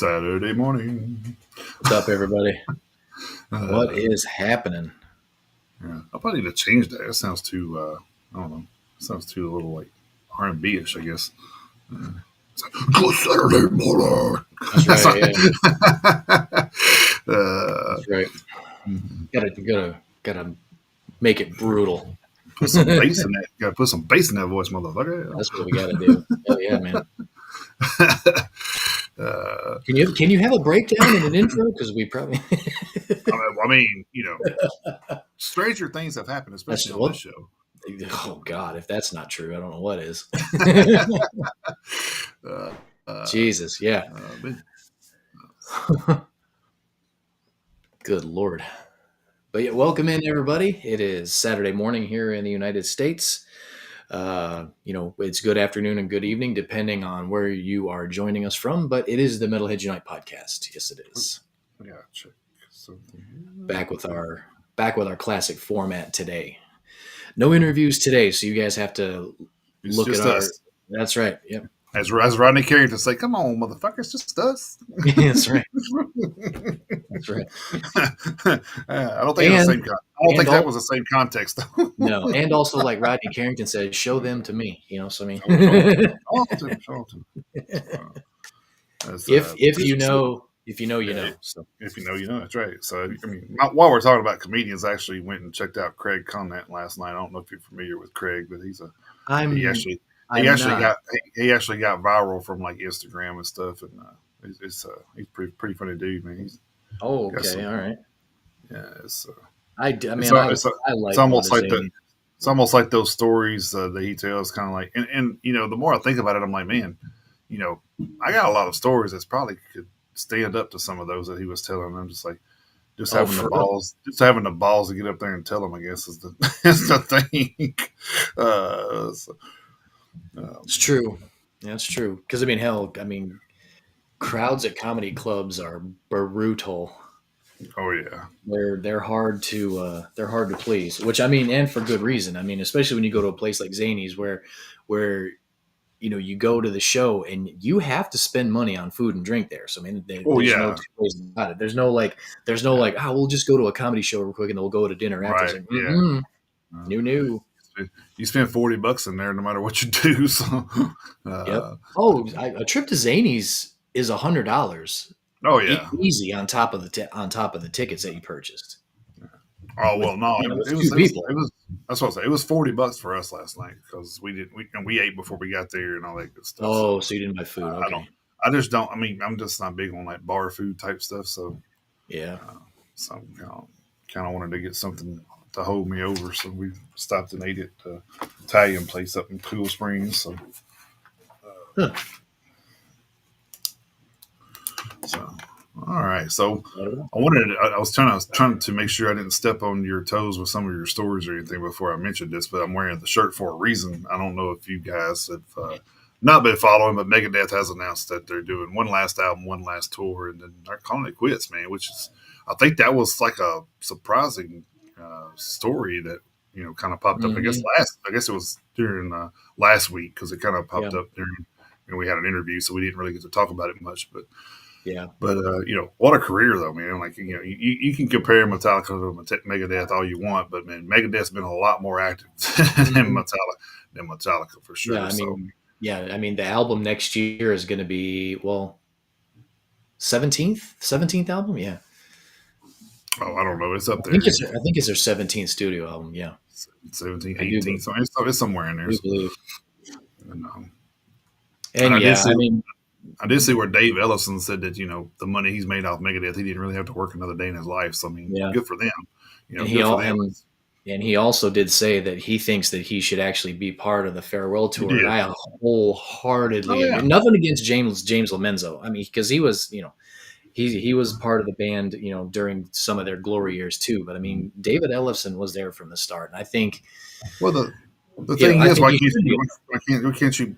Saturday morning. What's up, everybody? What is happening? Yeah, I'll probably need to change that. It sounds too, I don't know. It sounds too a little like R&B-ish, I guess. It's like, good Saturday morning. That's right. Yeah. That's right. Gotta make it brutal. Put some bass in that. Gotta put some bass in that voice, motherfucker. That's what we gotta do. Hell yeah, man. uh, Can you have a breakdown in an intro? Because we probably. I mean, stranger things have happened, especially on this show. Oh God, if that's not true, I don't know what is. Jesus, yeah. Good Lord. But yeah, welcome in, everybody. It is Saturday morning here in the United States. It's good afternoon and good evening, depending on where you are joining us from. But it is the Metalheads Unite podcast. Yes, it is. Yeah, check something. Back with our classic format today. No interviews today, so you guys have to look at our. Us. That's right. Yep. As Rodney Carrington say, "Come on, motherfuckers, it's just us." That's right. That's right. I don't think that was the same context. No, and also like Rodney Carrington said, "Show them to me." So I mean, show them. If you know, you know. So if you know, you know. That's right. So I mean, while we're talking about comedians, I actually went and checked out Craig Conant last night. I don't know if you're familiar with Craig, but he actually got viral from like Instagram and stuff, and he's pretty funny dude, man. All right. Yeah, it's almost like those stories that he tells, kind of like, and the more I think about it, I'm like, man, I got a lot of stories that's probably could stand up to some of those that he was telling. I'm just like, having the balls to get up there and tell them, I guess is the thing. It's true. That's true. Because crowds at comedy clubs are brutal. Oh yeah, they're hard to please. Which and for good reason. Especially when you go to a place like Zany's, where you go to the show and you have to spend money on food and drink there. So no two ways about it. There's no like, we'll just go to a comedy show real quick and then we'll go to dinner after. Right. Yeah. New. You spend $40 in there no matter what you do. So, yep. A trip to Zany's is $100. Oh yeah, easy on top of the tickets that you purchased. Oh well, no, it was two people. That's what I say. It was $40 for us last night because we ate before we got there and all that good stuff. Oh, so you didn't buy food? Okay. I just don't. I'm just not big on like bar food type stuff. So yeah. So kind of wanted to get something to hold me over, so we stopped and ate at the Italian place up in Cool Springs. So. All right. So I was trying to make sure I didn't step on your toes with some of your stories or anything before I mentioned this, but I'm wearing the shirt for a reason. I don't know if you guys have not been following, but Megadeth has announced that they're doing one last album, one last tour, and then they're calling it quits, man. Which is, I think that was like a surprising story that kind of popped up. I guess it was during last week because it kind of popped up during. We had an interview, so we didn't really get to talk about it much, but. Yeah, but what a career though, man! Like you can compare Metallica to Megadeth all you want, but man, Megadeth's been a lot more active than Metallica for sure. Yeah, the album next year is going to be 17th album. Yeah. Oh, I don't know. It's up there. I think it's their 17th studio album. Yeah. 17th, 18th. So it's somewhere in there. I believe. I did see where Dave Ellison said that the money he's made off Megadeth, he didn't really have to work another day in his life. So good for them. And he also did say that he thinks that he should actually be part of the farewell tour. And I wholeheartedly nothing against James Lomenzo. Because he was he was part of the band during some of their glory years too. But David Ellison was there from the start, and I think. Well, the thing is, why can't you?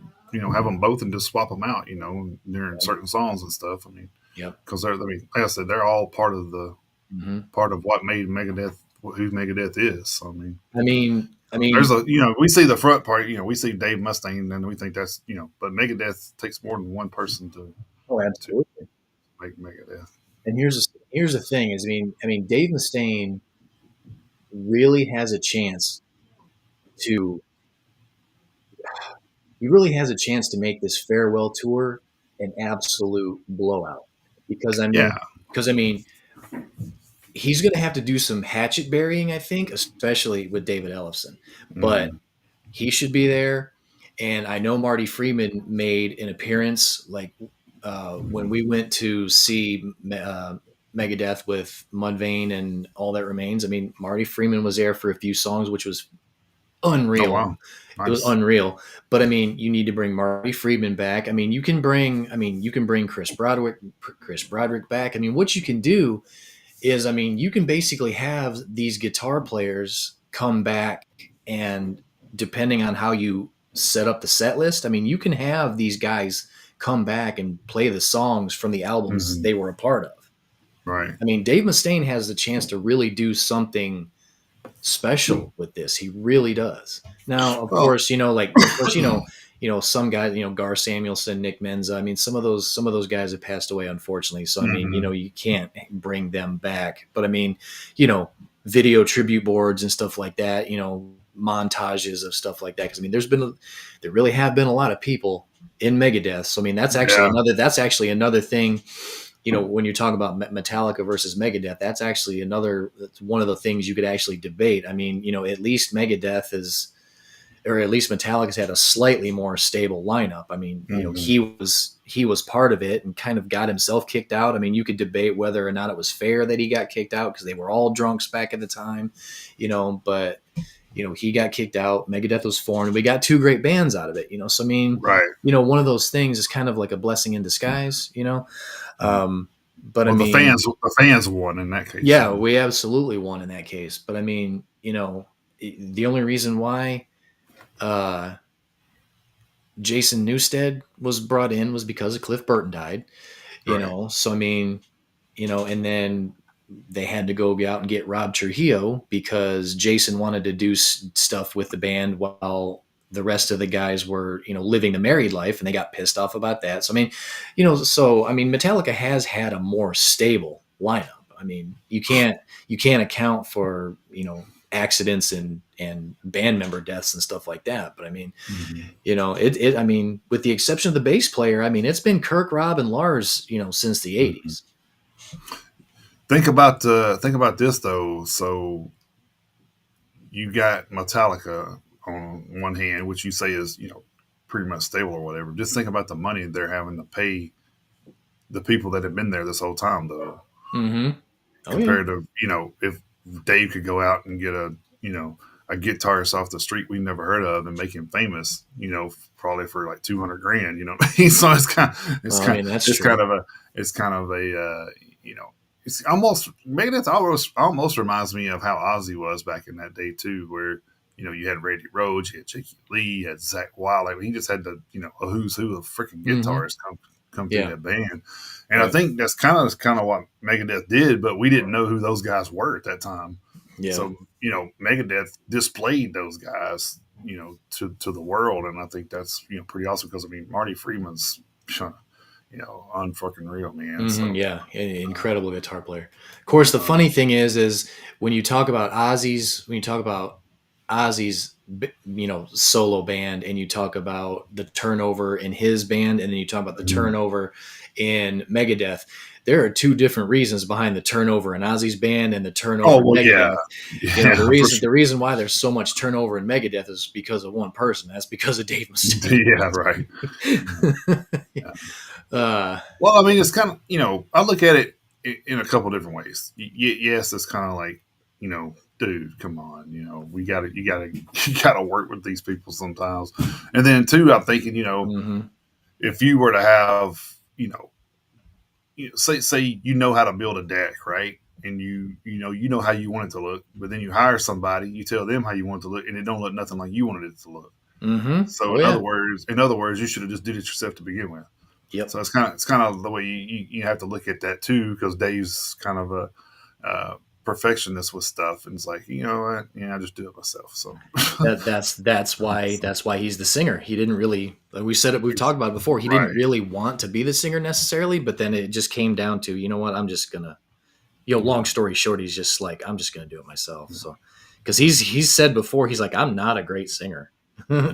Have them both and just swap them out, during certain songs and stuff. Because they're, like I said, they're all part of the part of what made Megadeth who Megadeth is. So, there's we see the front part, we see Dave Mustaine, and we think that's, but Megadeth takes more than one person to. Oh, absolutely. make Megadeth. And here's the thing: is Dave Mustaine really has a chance to he really has a chance to make this farewell tour an absolute blowout. Because Yeah. he's going to have to do some hatchet burying, I think, especially with David Ellefson. But Mm-hmm. he should be there. And I know Marty Friedman made an appearance, like when we went to see Megadeth with Mudvayne and All That Remains. I mean, Marty Friedman was there for a few songs, which was Oh unreal. wow, It was nice. unreal. But I mean, you need to bring Marty Friedman back. You can bring Chris Broderick back. I mean, what you can do is, you can basically have these guitar players come back, and depending on how you set up the set list, you can have these guys come back and play the songs from the albums Mm-hmm. they were a part of. Right. Dave Mustaine has the chance to really do something special with this. He really does. Now, of Well, course, some guys, Gar Samuelson, Nick Menza. Some of those guys have passed away, unfortunately. So, mm-hmm. you can't bring them back. But you know, video tribute boards and stuff like that. Montages of stuff like that. Because there really have been a lot of people in Megadeth. So, Yeah. that's actually another thing. When you're talking about Metallica versus Megadeth, that's one of the things you could actually debate. At least Megadeth is, or at least Metallica's had a slightly more stable lineup. Mm-hmm. He was part of it and kind of got himself kicked out. You could debate whether or not it was fair that he got kicked out because they were all drunks back at the time, but he got kicked out. Megadeth was formed. We got two great bands out of it, So Right. one of those things is kind of like a blessing in disguise. But Well, the fans won in that case. yeah, we absolutely won in that case. But the only reason why uh, Jason Newsted was brought in was because of Cliff Burton died. Right. So and then they had to go out and get Rob Trujillo because Jason wanted to do stuff with the band while the rest of the guys were, living the married life, and they got pissed off about that. So Metallica has had a more stable lineup. You can't account for accidents and band member deaths and stuff like that. But Mm-hmm. with the exception of the bass player, it's been Kirk, Rob, and Lars, since the Mm-hmm. '80s. Think about this though. So you got Metallica on one hand, which you say is pretty much stable or whatever. Just think about the money they're having to pay the people that have been there this whole time, though. Mm-hmm. Oh yeah. Compared to if Dave could go out and get a guitarist off the street we never heard of and make him famous, probably for like 200 grand, So Well, that's it's true. kind of a it's kind of a it's almost Megadeth almost reminds me of how Ozzy was back in that day too, where you had Randy Rhoads, you had Jakey Lee, you had Zach Wild. He just had a who's who of freaking Mm-hmm. guitarists come through Yeah. that band. And I Right. think that's kind of what Megadeth did, but we didn't know who those guys were at that time. Yeah. So Megadeth displayed those guys, to the world, and I think that's pretty awesome because Marty Friedman's, unfucking real, man. Mm-hmm. So Yeah. Incredible guitar player. Of course, the um, funny thing is when you talk about Ozzy's, solo band, and you talk about the turnover in his band, and then you talk about the mhm. turnover in Megadeth. There are two different reasons behind the turnover in Ozzy's band and the turnover Oh in well, yeah, Megadeth. The yeah, for reason sure. the reason why there's so much turnover in Megadeth is because of one person. That's because of Dave Mustaine. Yeah, right. Yeah. uh, Well, it's kind of I look at it in a couple different ways. Yes, it's kind of like dude, come on, you gotta work with these people sometimes. And then two, I'm thinking, mhm. if you were to have, say how to build a deck, right? And you know how you want it to look, but then you hire somebody, you tell them how you want it to look, and it don't look nothing like you wanted it to look. Mhm. So Oh in other yeah. words, you should have just did it yourself to begin with. Yep. So it's kind of the way you have to look at that too, because Dave's kind of a perfectionist with stuff, and it's like what, I just do it myself. So That's why he's the singer. He didn't really. we said it. We've talked about it before. He didn't Right. really want to be the singer necessarily, but then it just came down to, you know what? I'm just gonna. Long Yeah. story short, he's just like, I'm just gonna do it myself. So, because he's said before, he's like, I'm not a great singer. Yeah.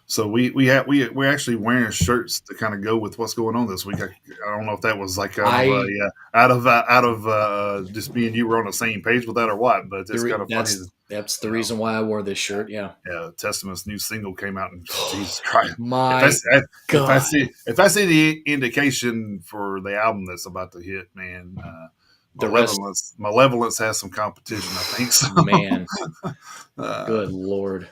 So we're actually wearing shirts to kind of go with what's going on this week. I don't know if that was like kind of I out of just me and you were on the same page with that or what, but it's kind of funny that, that's the you know, reason why I wore this shirt. Yeah. yeah, Testament's new single came out, and Jesus Christ, if My that's God, if I see the indication for the album that's about to hit, man, the rest, Malevolence has some competition, I think so. man, uh, good Lord.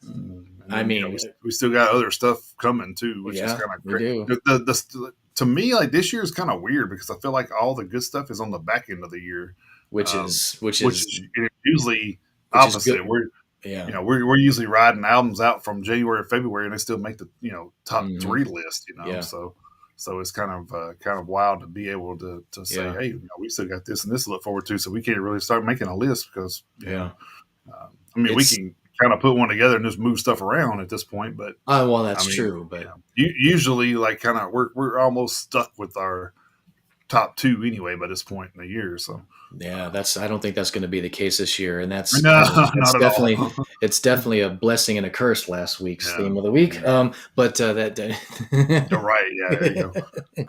and I then mean, we still got other stuff coming too, which is yeah, kind of we great. do, To me, like this year is kind of weird because I feel like all the good stuff is on the back end of the year, which is which which is is usually which is good. opposite. Yeah. We're usually riding albums out from January or February, and they still make the top Hmm. three list. Yeah. So it's kind of wild to be able to say, Yeah. hey, we still got this and this to look forward to, so we can't really start making a list because Yeah. I mean we It's can kind of put one together and just move stuff around at this point, but well, I that's mean true, but usually like kind of we're almost stuck with our top two anyway by this point in the year, so. yeah, that's I don't think that's going to be the case this year, and No, that's not at all. definitely it's definitely a blessing and a curse. Last week's Yeah, theme of the week, yeah. but You're right. Yeah, there you go.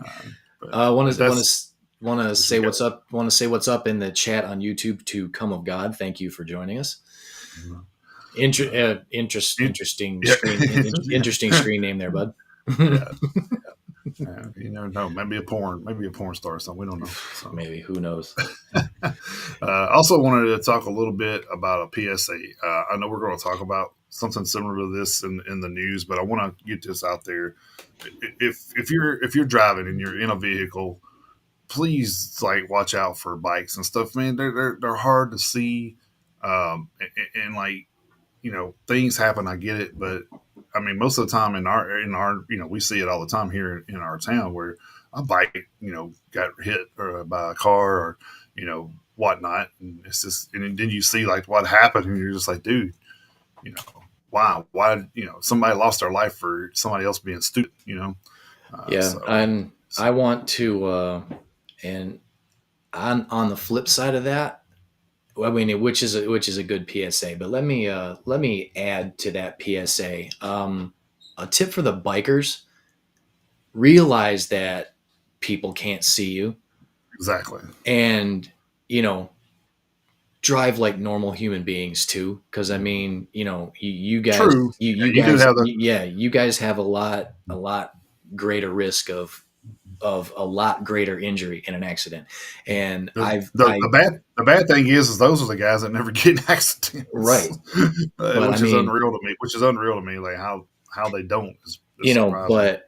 Uh, want but to that's want to what you say got. what's up. Want to say what's up in the chat on YouTube to Come of God. Thank you for joining us. Uh, Interesting yeah, screen, interesting screen name there, bud. yeah, yeah. You never know. Maybe a porn star or something. We don't know. So, Maybe, who knows? also wanted to talk a little bit about a PSA. I know we're going to talk about something similar to this in the news, but I want to get this out there. If you're driving and you're in a vehicle, please like watch out for bikes and stuff, man. They're hard to see, and like things happen. I get it, but I mean most of the time in our we see it all the time here in our town where a bike got hit by a car or whatnot, and it's just and then you see like what happened, and you're just like, dude, you know wow, why somebody lost their life for somebody else being stupid, Yeah, so. and I want to, and on the flip side of that, I mean, which is a good PSA. But let me add to that PSA. A tip for the bikers: realize that people can't see you, Exactly. and you know, drive like normal human beings too. Because I mean, you guys, True. you You do guys, have the yeah, you guys have a lot greater risk of a lot greater injury in an accident. And The, the, the the bad thing is those are the guys that never get in accidents, right. But I which is mean, unreal to me. Which is unreal to me, like how they don't is surprising. but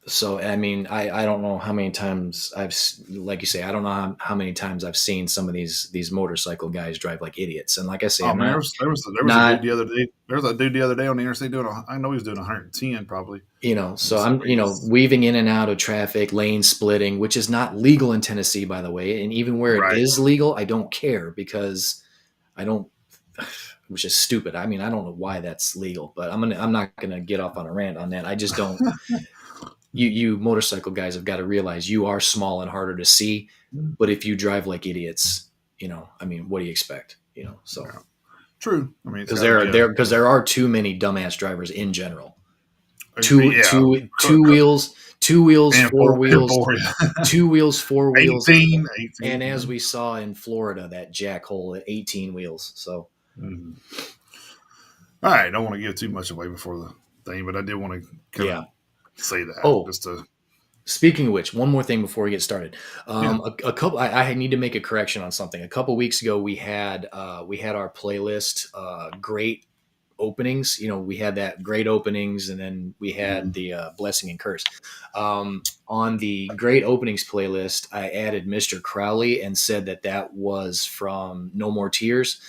so, I mean, I don't know how many times like you say, I don't know how many times I've seen some of these motorcycle guys drive like idiots. And like I say, Oh I'm man, not, there was a dude not, the other day. There was a dude the other day on the interstate doing. I know he was doing 110 probably. so So I'm, he's weaving in and out of traffic, lane splitting, which is not legal in Tennessee, by the way. And even where it right. is legal, I don't care because I don't, which is stupid. I mean, I don't know why that's legal, but I'm not gonna get off on a rant on that. I just don't. You motorcycle guys have got to realize you are small and harder to see, but if you drive like idiots, I mean, what do you expect? So Yeah. True. I mean, it's because got to be a there are too many dumbass drivers in general. yeah. Two wheels, And four and wheels, four, two wheels, four wheels, 18, and 18. as we saw in Florida, that jackhole at 18 wheels. So Mhm. All right, I don't want to give too much away before the thing, but I did want to kind of yeah. say that Oh, just to speaking of which, one more thing before we get started. yeah. A couple. I need to make a correction on something. A couple weeks ago, we had our playlist, great openings. We had that great openings, and then we had Mhm. the blessing and curse. On the great openings playlist, I added Mr. Crowley and said that was from No More Tears.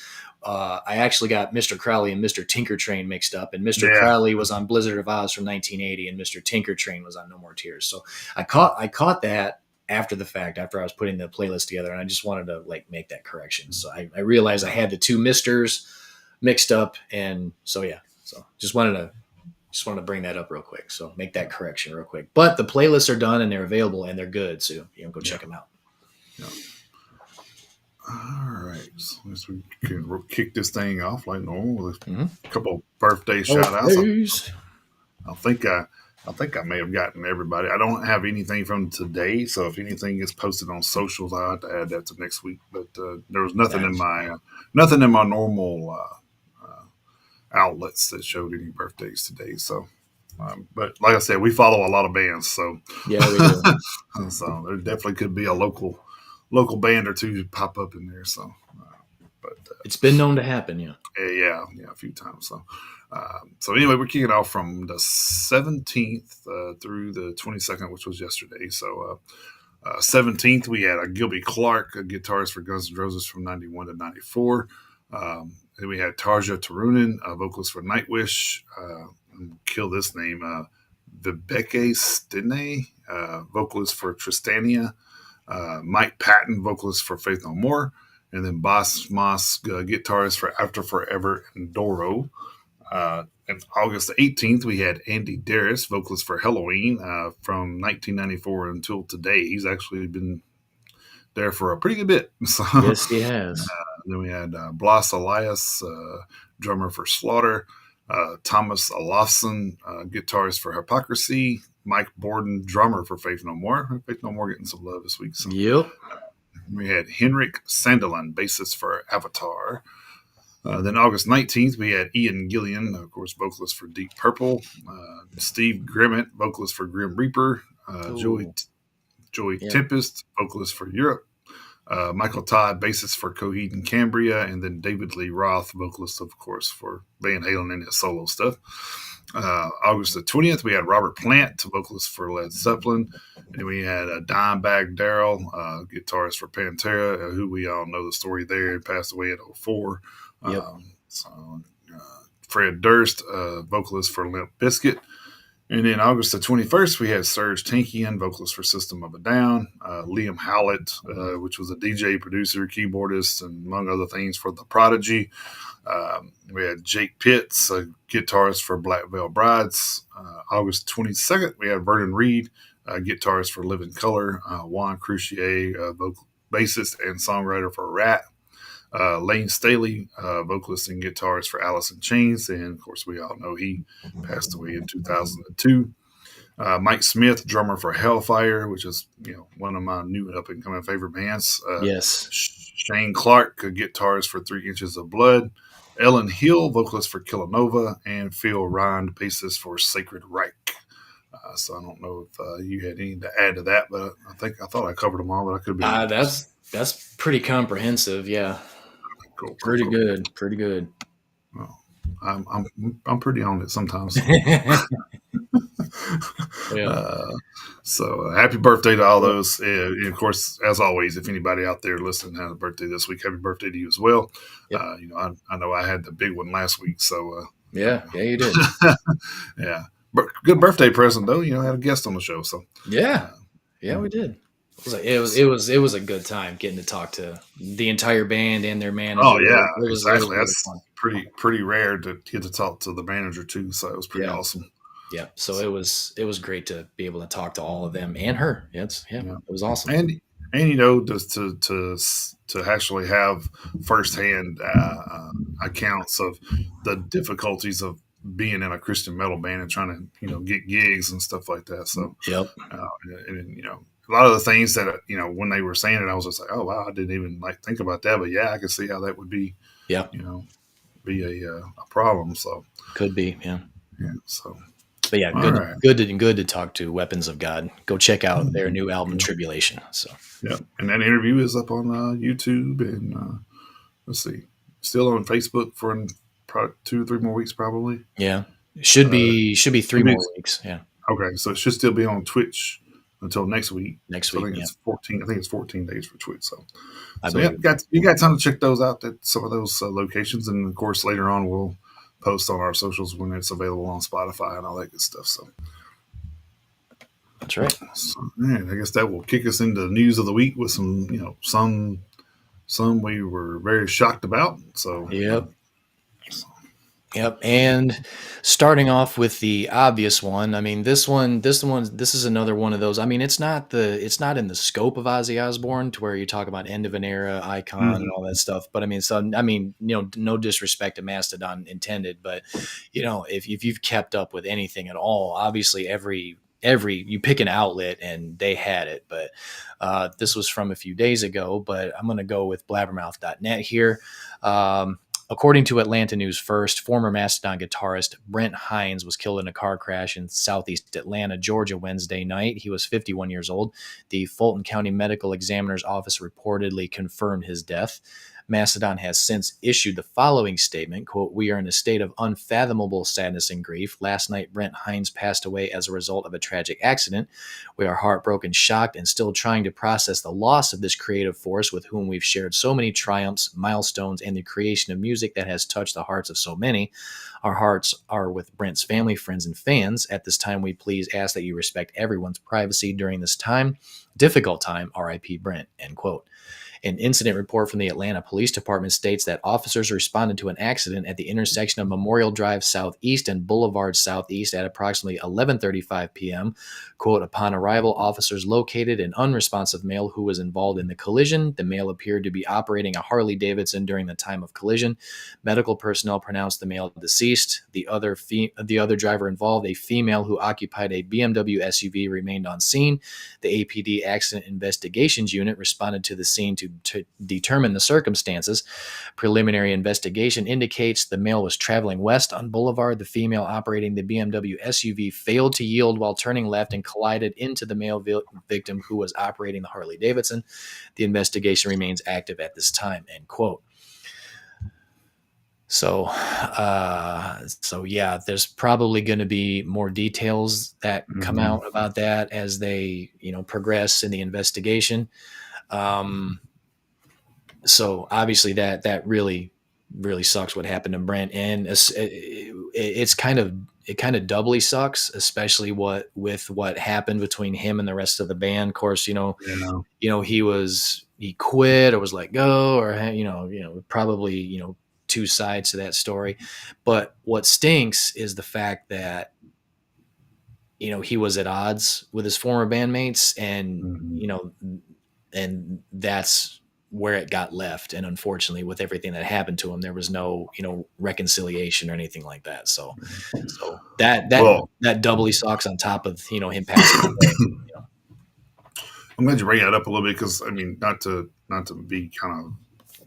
I actually got Mr. Crowley and Mr. Tinker Train mixed up, and Mr. Yeah. Crowley was on Blizzard of Oz from 1980, and Mr. Tinker Train was on No More Tears. So I caught that after the fact, after I was putting the playlist together, and I just wanted to like make that correction. So I realized I had the two Misters mixed up, and so yeah, so just wanted to Just wanted to bring that up real quick. So make that correction real quick. But the playlists are done and they're available and they're good. So go Yeah. check them out. Yeah. All right. So we can kick this thing off like normal with a couple birthday shout outs. I think I may have gotten everybody. I don't have anything from today, so if anything gets posted on socials, I'll have to add that to next week. But there was nothing in my normal outlets that showed any birthdays today. So, but like I said, we follow a lot of bands, so yeah, we do. So there definitely could be a local band or two pop up in there. So, but it's been known to happen, yeah. Yeah, a few times. So, so anyway, we're kicking off from the 17th through the 22nd, which was yesterday. So, 17th, we had Gilby Clark, a guitarist for Guns N' Roses from 91 to 94. Then we had Tarja Turunen, a vocalist for Nightwish. Kill this name. Vibeke Stine, vocalist for Tristania. Mike Patton, vocalist for Faith No More. And then Boss Moss, guitarist for After Forever and Doro. And August the 18th, we had Andy Darris, vocalist for Halloween from 1994 until today. He's actually been there for a pretty good bit. So, yes, he has. Then we had Blas Elias, drummer for Slaughter. Thomas Olafson, guitarist for Hypocrisy. Mike Borden, drummer for Faith No More. Faith No More getting some love this week. So, yep. We had Henrik Sandelin, bassist for Avatar. Then August 19th, we had Ian Gillian, of course, vocalist for Deep Purple. Steve Grimmett, vocalist for Grim Reaper. Joey Tempest, vocalist for Europe. Michael Todd, bassist for Coheed and Cambria. And then David Lee Roth, vocalist, of course, for Van Halen and his solo stuff. August the 20th, we had Robert Plant, vocalist for Led Zeppelin. And we had Dimebag Darrell, guitarist for Pantera, who we all know the story there, passed away at 04. Yep. Fred Durst, vocalist for Limp Bizkit. And then August the 21st, we had Serge Tankian, vocalist for System of a Down. Liam Howlett, which was a DJ, producer, keyboardist, and among other things for The Prodigy. We had Jake Pitts, a guitarist for Black Veil Brides. August 22nd, we had Vernon Reed, guitarist for Living Color. Juan Crucier, bassist and songwriter for Rat. Lane Staley, vocalist and guitarist for Alice in Chains. And, of course, we all know he passed away in 2002. Mike Smith, drummer for Hellfire, which is one of my new up-and-coming favorite bands. Yes. Shane Clark, a guitarist for 3 Inches of Blood. Ellen Hill, vocalist for Killanova. And Phil Rind, bassist for Sacred Reich. So I don't know if you had anything to add to that, but I thought I covered them all, but I could be. That's pretty comprehensive, yeah. Cool. Pretty good. Well, I'm pretty on it sometimes. Yeah. So happy birthday to all those. And of course, as always, if anybody out there listening has a birthday this week, happy birthday to you as well. Yep. I know I had the big one last week, so yeah, you did. Yeah, good birthday present though. I had a guest on the show, so yeah, we did. It was a good time getting to talk to the entire band and their manager. Oh yeah, exactly. That's pretty rare to get to talk to the manager too. So it was pretty awesome. Yeah. So it was great to be able to talk to all of them and her. It was awesome. And just to actually have firsthand accounts of the difficulties of being in a Christian metal band and trying to get gigs and stuff like that. So and a lot of the things that when they were saying it, I was just like, oh wow, I didn't even think about that, but yeah, I could see how that would be be a problem. So could be, yeah. So, but yeah, good to talk to Weapons of God. Go check out their new album Tribulation. So yeah, and that interview is up on YouTube and let's see, still on Facebook for 2 or 3 more weeks probably. Yeah, should be 3 more weeks. Yeah. Okay, so it should still be on Twitch until next week. I think it's 14. I think it's 14 days for Twitch. So yeah, you got time to check those out at some of those locations, and of course later on we'll post on our socials when it's available on Spotify and all that good stuff. So that's right. So, man, I guess that will kick us into the news of the week with some some we were very shocked about. So yep. Yep, and starting off with the obvious one, I mean, this is another one of those. I mean, it's not in the scope of Ozzy Osbourne to where you talk about end of an era icon and Hmm. all that stuff. But I mean, so I mean, no disrespect to Mastodon intended, but if you've kept up with anything at all, obviously every you pick an outlet and they had it. But this was from a few days ago. But I'm going to go with blabbermouth.net here. Um, According to Atlanta News First, former Mastodon guitarist Brent Hines was killed in a car crash in southeast Atlanta, Georgia, Wednesday night. He was 51 years old. The Fulton County Medical Examiner's Office reportedly confirmed his death. Mastodon has since issued the following statement, quote, "We are in a state of unfathomable sadness and grief. Last night, Brent Hines passed away as a result of a tragic accident. We are heartbroken, shocked, and still trying to process the loss of this creative force with whom we've shared so many triumphs, milestones, and the creation of music that has touched the hearts of so many. Our hearts are with Brent's family, friends, and fans. At this time, we please ask that you respect everyone's privacy during this time. Difficult time, RIP Brent," end quote. An incident report from the Atlanta Police Department states that officers responded to an accident at the intersection of Memorial Drive Southeast and Boulevard Southeast at approximately 11:35 p.m. Quote, "Upon arrival, officers located an unresponsive male who was involved in the collision. The male appeared to be operating a Harley Davidson during the time of collision. Medical personnel pronounced the male deceased. The other driver involved, a female who occupied a BMW SUV, remained on scene. The APD Accident Investigations Unit responded to the scene to determine the circumstances. Preliminary investigation indicates the male was traveling west on Boulevard. The female operating the BMW SUV failed to yield while turning left and collided into the male victim who was operating the Harley Davidson. The investigation remains active at this time," end quote. So yeah, there's probably going to be more details that come Hmm. out about that as they, progress in the investigation. Um, so obviously that really sucks what happened to Brent, and it kind of doubly sucks, especially what happened between him and the rest of the band. Of course, Yeah. he quit or was let go, or probably two sides to that story. But what stinks is the fact that he was at odds with his former bandmates, and Hmm. that's where it got left. And unfortunately, with everything that happened to him, there was no reconciliation or anything like that. So Well, that doubly sucks on top of him passing away. I'm glad you bring that up a little bit because I mean, not to be kind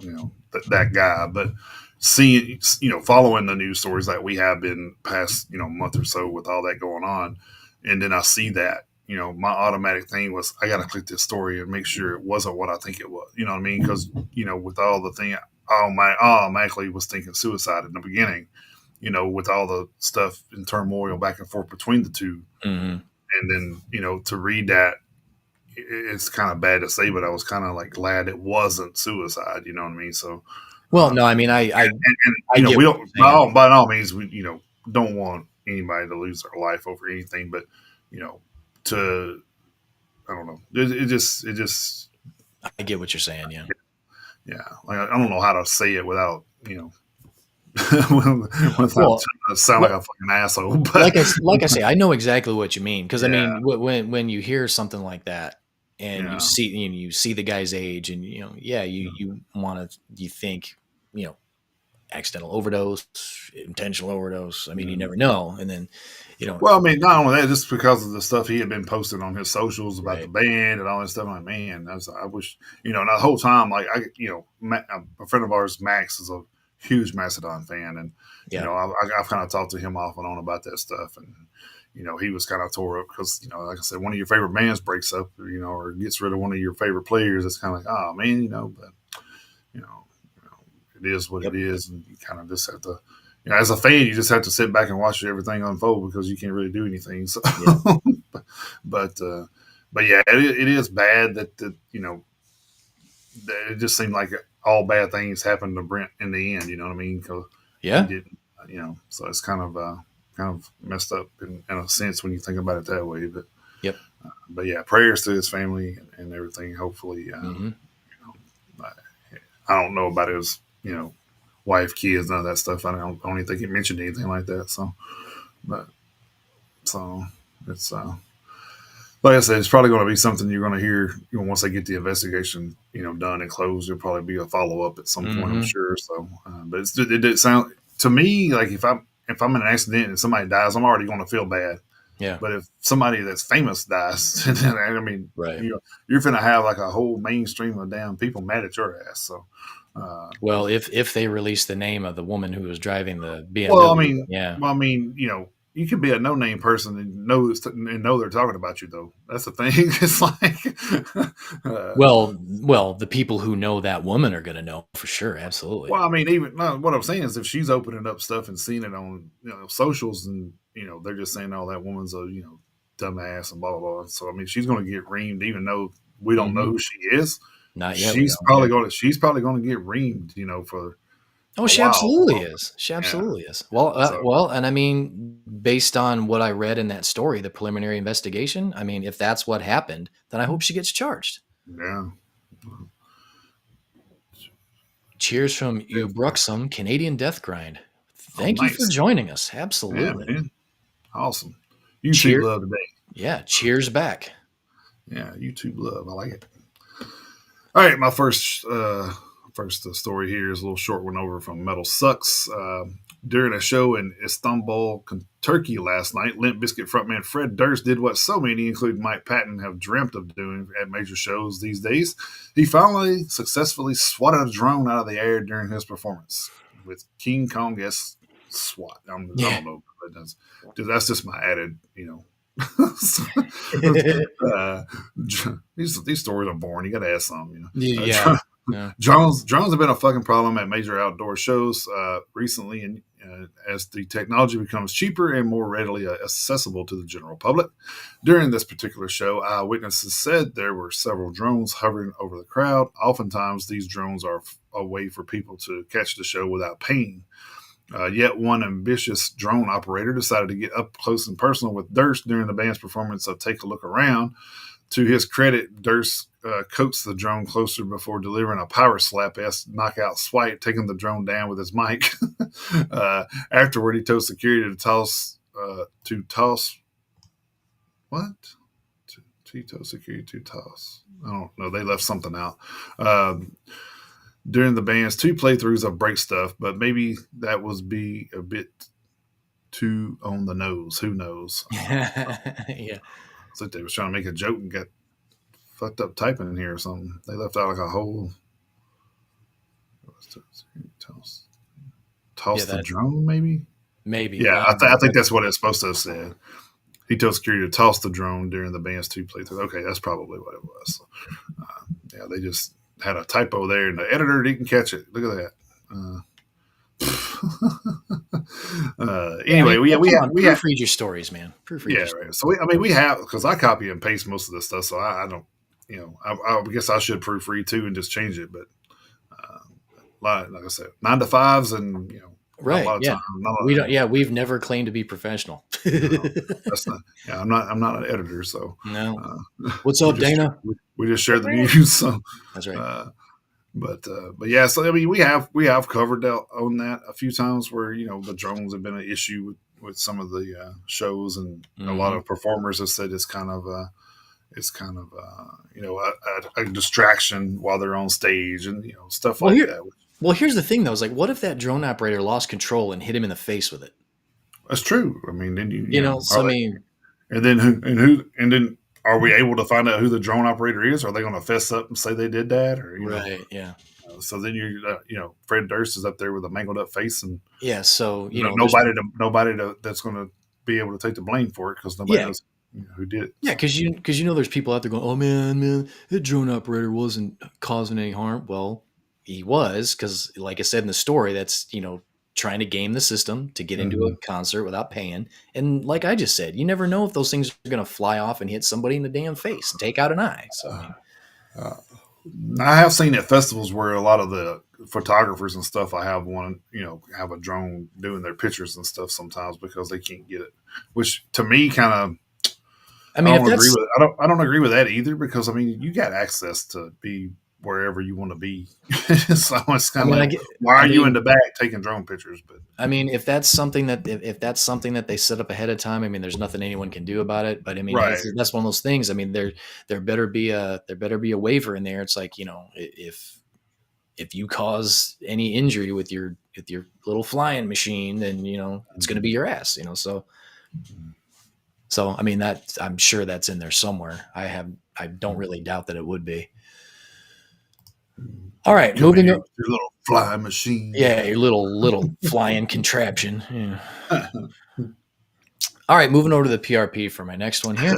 of that guy, but seeing following the news stories that we have been past month or so with all that going on, and then I see that my automatic thing was I got to click this story and make sure it wasn't what I think it was. You know what I mean? Because with all the thing, I automatically was thinking suicide in the beginning. With all the stuff and turmoil back and forth between the two, Hmm. and then to read that it's kind of bad to say, but I was kind of like glad it wasn't suicide. You know what I mean? So, Well, no, I mean, and I get we what don't you're saying. by all means we don't want anybody to lose their life over anything, but to I don't know, it just I get what you're saying. Yeah. yeah, like I don't know how to say it without without Well, trying to sound like what a fucking asshole, but like I say, I know exactly what you mean, because I yeah, mean, when you hear something like that and yeah. you see the guy's age, and yeah, you want to, you think, you know accidental overdose, intentional overdose. I mean, you Mm. never know. And then, you know, Well, I mean, not only that, just because of the stuff he had been posting on his socials about the right. band and all that stuff. I'm like, man, I wish, and the whole time, like, a friend of ours, Max, is a huge Macedon fan. And, Yeah. I've kind of talked to him off and on about that stuff. And, he was kind of tore up because, like I said, one of your favorite bands breaks up, or gets rid of one of your favorite players. It's kind of like, oh, man, but, you know, it is what it Yep. is. And you kind of just have to, as a fan, you just have to sit back and watch everything unfold because you can't really do anything. So, Yeah. but but yeah, it is bad that that it just seemed like all bad things happened to Brent in the end. You know what I mean? Because he Yeah. didn't. So it's kind of messed up in a sense when you think about it that way. Yep. But yeah, prayers to his family and everything. Hopefully, Hmm. I don't know about his wife, kids, none of that stuff. I don't even think he mentioned anything like that. So, but so it's like I said, it's probably going to be something you're going to hear. Once they get the investigation, done and closed, there'll probably be a follow up at some point, I'm Mm-hmm. sure. So, but it did sound to me like if I'm in an accident and somebody dies, I'm already going to feel bad. Yeah. But if somebody that's famous dies, I mean, Right. you're going to have like a whole mainstream of damn people mad at your ass. So, Well, if they release the name of the woman who was driving the well, I BMW, mean, yeah. you can be a no name person and know they're talking about you though. That's the thing. It's like, Well, the people who know that woman are going to know for sure. Absolutely. well, I mean, even no, what I'm saying is if she's opening up stuff and seeing it on socials and they're just saying, "Oh, that woman's a dumbass" and blah blah blah. So I mean, she's going to get reamed, even though we don't know Hmm. who she is. Not yet. We She's don't. probably Yeah. going to she's probably going to get reamed, for Oh, a she while. absolutely is. She Yeah. absolutely is. Well, So and I mean, based on what I read in that story, the preliminary investigation. I mean, if that's what happened, then I hope she gets charged. yeah. Cheers from Yeah. Ubruxum, Canadian Death Grind. Oh, Thank you for nice. joining us. Yeah, Absolutely. man. Awesome. YouTube Cheer. love today. Yeah. Cheers back. Yeah, YouTube love. I like it. All right, my first story here is a little short one over from Metal Sucks. During a show in Istanbul, Turkey last night, Limp Bizkit frontman Fred Durst did what so many, including Mike Patton, have dreamt of doing at major shows these days. He finally successfully swatted a drone out of the air during his performance with King Kong S SWAT. I Yeah. don't know. That's just my added, uh, these stories are boring. You got to ask something. Yeah. Yeah. Drones have been a fucking problem at major outdoor shows recently, and as the technology becomes cheaper and more readily accessible to the general public. During this particular show, eyewitnesses said there were several drones hovering over the crowd. Oftentimes, these drones are a way for people to catch the show without paying. Yet one ambitious drone operator decided to get up close and personal with Durst during the band's performance of Take a Look Around. To his credit, Durst coaxed the drone closer before delivering a power slap-esque knockout swipe, taking the drone down with his mic. Afterward, he told security to toss what? He told security to toss. I don't know. They left something out. During the band's two playthroughs of Break Stuff, but maybe that was be a bit too on the nose. Who knows? Yeah. It's like they was trying to make a joke and got fucked up typing in here or something. They left out like a whole Yeah. toss the That drone, maybe. maybe. Yeah, I think that's what it's supposed to have said. He told security to toss the drone during the band's two playthroughs. Okay, that's probably what it was. So, yeah, they just had a typo there, and the editor didn't catch it. Look at that. Yeah, I Anyway, mean, well, come on, we have proofread your stories, man. Proofread yeah, your right. stories. So we have because I copy and paste most of this stuff, so I don't I guess I should proofread too and just change it, but like I said, 9 to 5s and not a Right. lot of Yeah. time. Not a We lot, don't. Yeah, we've never claimed to be professional. that's not. Yeah, I'm not an editor, so No. uh, What's we up, just Dana? we just share the news. So, That's right. uh, but yeah, so I mean we have covered that on that a few times where the drones have been an issue with some of the shows, and a lot Hmm. of performers have said a distraction while they're on stage and stuff Well, like here. that. Well, here's the thing, though. Is like, what if that drone operator lost control and hit him in the face with it? That's true. I mean, then You know. So are I they, mean, and then are we able to find out who the drone operator is? Are they going to fess up and say they did that, or right? Yeah. so then Fred Durst is up there with a mangled up face, and Yeah. So there's nobody that's going to be able to take the blame for it because nobody yeah. knows who did it. Yeah, So because there's people out there going, "Oh man, the drone operator wasn't causing any harm." Well, he was because, like I said in the story, that's trying to game the system to get into mhm. a concert without paying. And like I just said, you never know if those things are going to fly off and hit somebody in the damn face and take out an eye. So I mean, Uh, I have seen at festivals where a lot of the photographers and stuff I have have a drone doing their pictures and stuff sometimes because they can't get it, which to me kind of I mean, if that's I don't agree with that either because I mean you got access to be wherever you want to be. So it's I kind of mean, like, why I are you in mean, the back taking drone pictures? But I mean, if that's something that if that's something that they set up ahead of time, I mean, there's nothing anyone can do about it. But I mean, right. that's one of those things. I mean, there better be a waiver in there. It's like, if you cause any injury with your little flying machine, then it's going to be your ass. So I mean, that I'm sure that's in there somewhere. I don't really doubt that it would be. All right, Come moving here, up. your little flying machine. Yeah, your little flying contraption. Yeah. All right, moving over to the PRP for my next one here.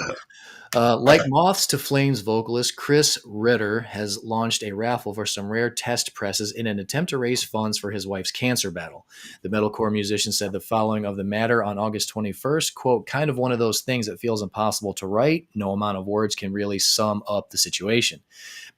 Like Moths to Flames vocalist Chris Ritter has launched a raffle for some rare test presses in an attempt to raise funds for his wife's cancer battle. The metalcore musician said the following of the matter on August 21st, quote, kind of one of those things that feels impossible to write. No amount of words can really sum up the situation.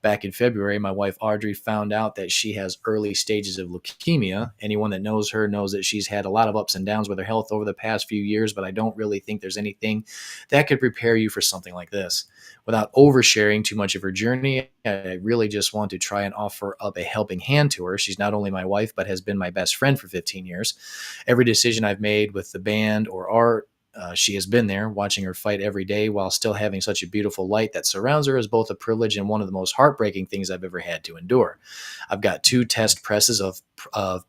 Back in February, my wife Audrey found out that she has early stages of leukemia. Anyone that knows her knows that she's had a lot of ups and downs with her health over the past few years, but I don't really think there's anything that could prepare you for something like this. Without oversharing too much of her journey, I really just want to try and offer up a helping hand to her. She's not only my wife, but has been my best friend for 15 years. Every decision I've made with the band or art, she has been there, watching her fight every day while still having such a beautiful light that surrounds her is both a privilege and one of the most heartbreaking things I've ever had to endure. I've got 2 test presses of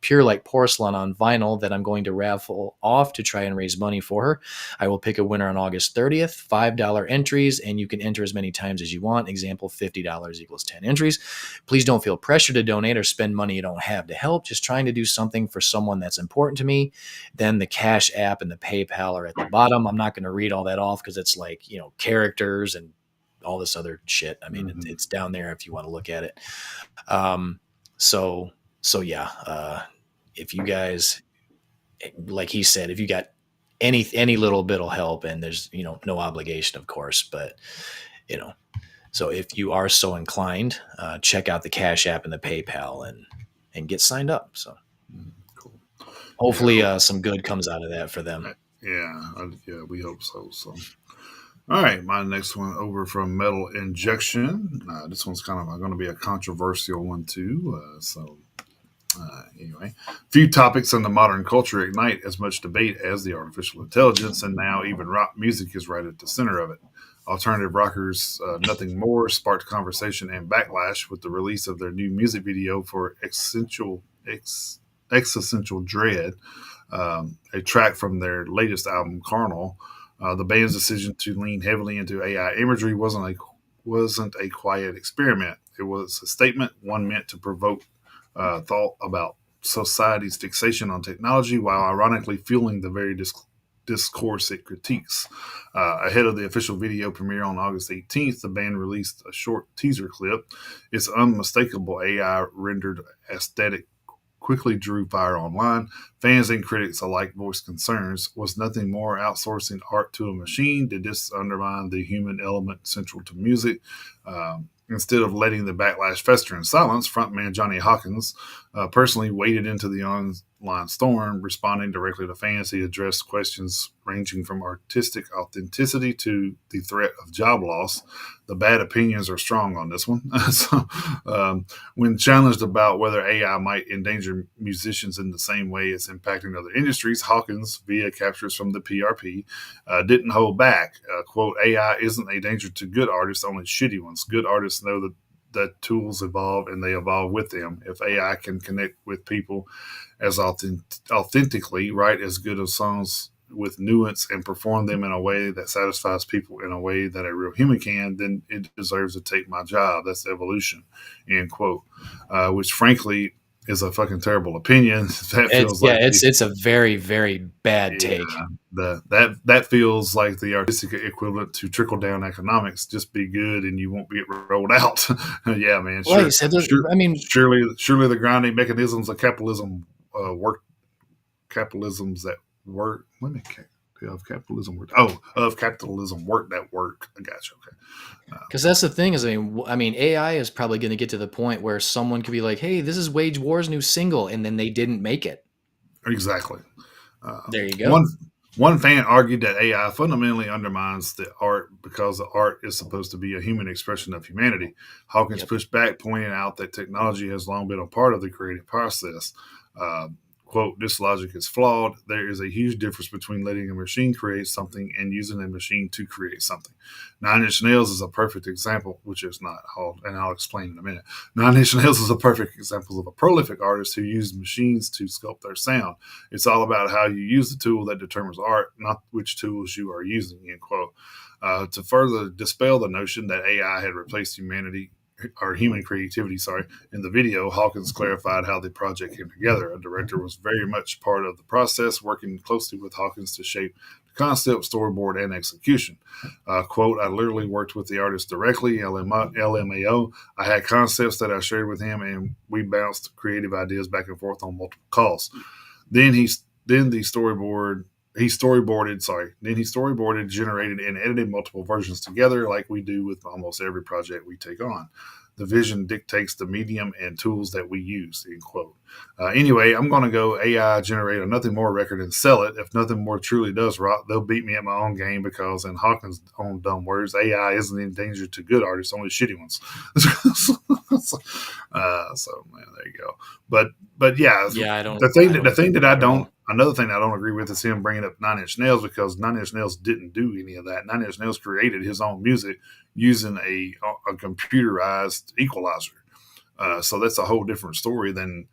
pure like porcelain on vinyl that I'm going to raffle off to try and raise money for her. I will pick a winner on August 30th, $5 entries, and you can enter as many times as you want. Example, $50 equals 10 entries. Please don't feel pressure to donate or spend money you don't have to help. Just trying to do something for someone that's important to me. Then the Cash App and the PayPal are at the bottom. I'm not going to read all that off because it's like, characters and all this other shit. I mean, it's down there if you want to look at it. So yeah, if you guys, like he said, if you got any little bit will help, and there's, no obligation, of course, but, so if you are so inclined, check out the Cash App and the PayPal and get signed up. So Cool. hopefully Yeah, some good comes out of that for them. yeah, we hope so. So, all right, my next one over from Metal Injection. This one's kind of going to be a controversial one too. Anyway, few topics in the modern culture ignite as much debate as the artificial intelligence, and now even rock music is right at the center of it. Alternative rockers, Nothing More, sparked conversation and backlash with the release of their new music video for Existential Dread, a track from their latest album, Carnal. The band's decision to lean heavily into AI imagery wasn't a quiet experiment. It was a statement, one meant to provoke thought about society's fixation on technology while ironically fueling the very discourse it critiques. Ahead of the official video premiere on August 18th, the band released a short teaser clip. Its unmistakable AI rendered aesthetic quickly drew fire online. Fans and critics alike voiced concerns. Was Nothing More outsourcing art to a machine? Did this undermine the human element central to music? Instead of letting the backlash fester in silence, frontman Johnny Hawkins personally waded into the online storm, responding directly to fans. He addressed questions ranging from artistic authenticity to the threat of job loss. The bad opinions are strong on this one. When challenged about whether AI might endanger musicians in the same way it's impacting other industries, Hawkins, via captures from the PRP, didn't hold back. Quote, AI isn't a danger to good artists, only shitty ones. Good artists know that tools evolve and they evolve with them. If AI can connect with people as authentically, write as good of songs with nuance and perform them in a way that satisfies people in a way that a real human can, then it deserves to take my job. That's evolution, end quote. Which frankly is a fucking terrible opinion. That feels like It's a very, very bad yeah, take. that feels like the artistic equivalent to trickle down economics. Just be good and you won't get rolled out. Yeah, man. Well, Sure, sure. I mean, Surely the grinding mechanisms of capitalism work. Capitalisms that work. Let me of capitalism work. Oh, of capitalism work that work. I got you. Okay. because that's the thing is, I mean, AI is probably going to get to the point where someone could be like, "Hey, this is Wage War's new single," and then they didn't make it. Exactly. There you One go. One fan argued that AI fundamentally undermines the art because the art is supposed to be a human expression of humanity. Hawkins Yep. pushed back, pointing out that technology has long been a part of the creative process. Uh, Quote, this logic is flawed. There is a huge difference between letting a machine create something and using a machine to create something. Nine Inch Nails is a perfect example, which is not, and I'll explain in a minute. Nine Inch Nails is a perfect example of a prolific artist who used machines to sculpt their sound. It's all about how you use the tool that determines art, not which tools you are using, end quote. To further dispel the notion that AI had replaced humanity or human creativity, sorry, in the video, Hawkins clarified how the project came together. A director was very much part of the process, working closely with Hawkins to shape the concept, storyboard, and execution. Quote, I literally worked with the artist directly, LMAO. I had concepts that I shared with him, and we bounced creative ideas back and forth on multiple calls. Then then the storyboard he storyboarded sorry then he storyboarded, generated, and edited multiple versions together, like we do with almost every project we take on. The vision dictates the medium and tools that we use, end quote. Anyway, I'm going to go AI generate a Nothing More record and sell it. If Nothing More truly does rock, they'll beat me at my own game because, in Hawkins' own dumb words, AI isn't in danger to good artists, only shitty ones. So man, there you go. But yeah, Yeah, I don't. the thing I that the don't. thing that I I don't don't know. another thing I don't agree with is him bringing up Nine Inch Nails, because Nine Inch Nails didn't do any of that. Nine Inch Nails created his own music using a computerized equalizer. So that's a whole different story than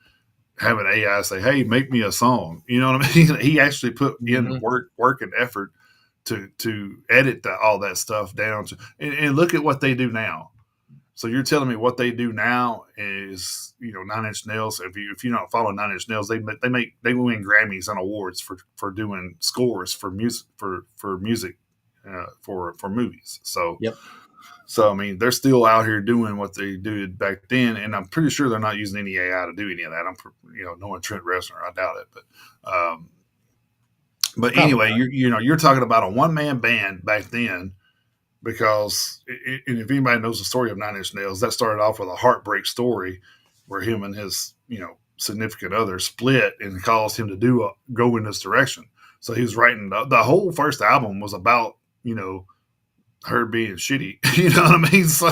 having AI say, "Hey, make me a song." You know what I mean? He actually put in Hmm. work and effort to edit all that stuff down to, and look at what they do now. So you're telling me what they do now is, Nine Inch Nails. If you don't follow Nine Inch Nails, they win Grammys and awards for doing scores for music for movies. Yep. So I mean, they're still out here doing what they did back then, and I'm pretty sure they're not using any AI to do any of that. Knowing Trent Reznor, I doubt it. But Probably anyway, not. you're talking about a one man band back then, because and if anybody knows the story of Nine Inch Nails, that started off with a heartbreak story where him and his significant other split and caused him to go in this direction. So he was writing the whole first album was about her being shitty. You know what I mean? So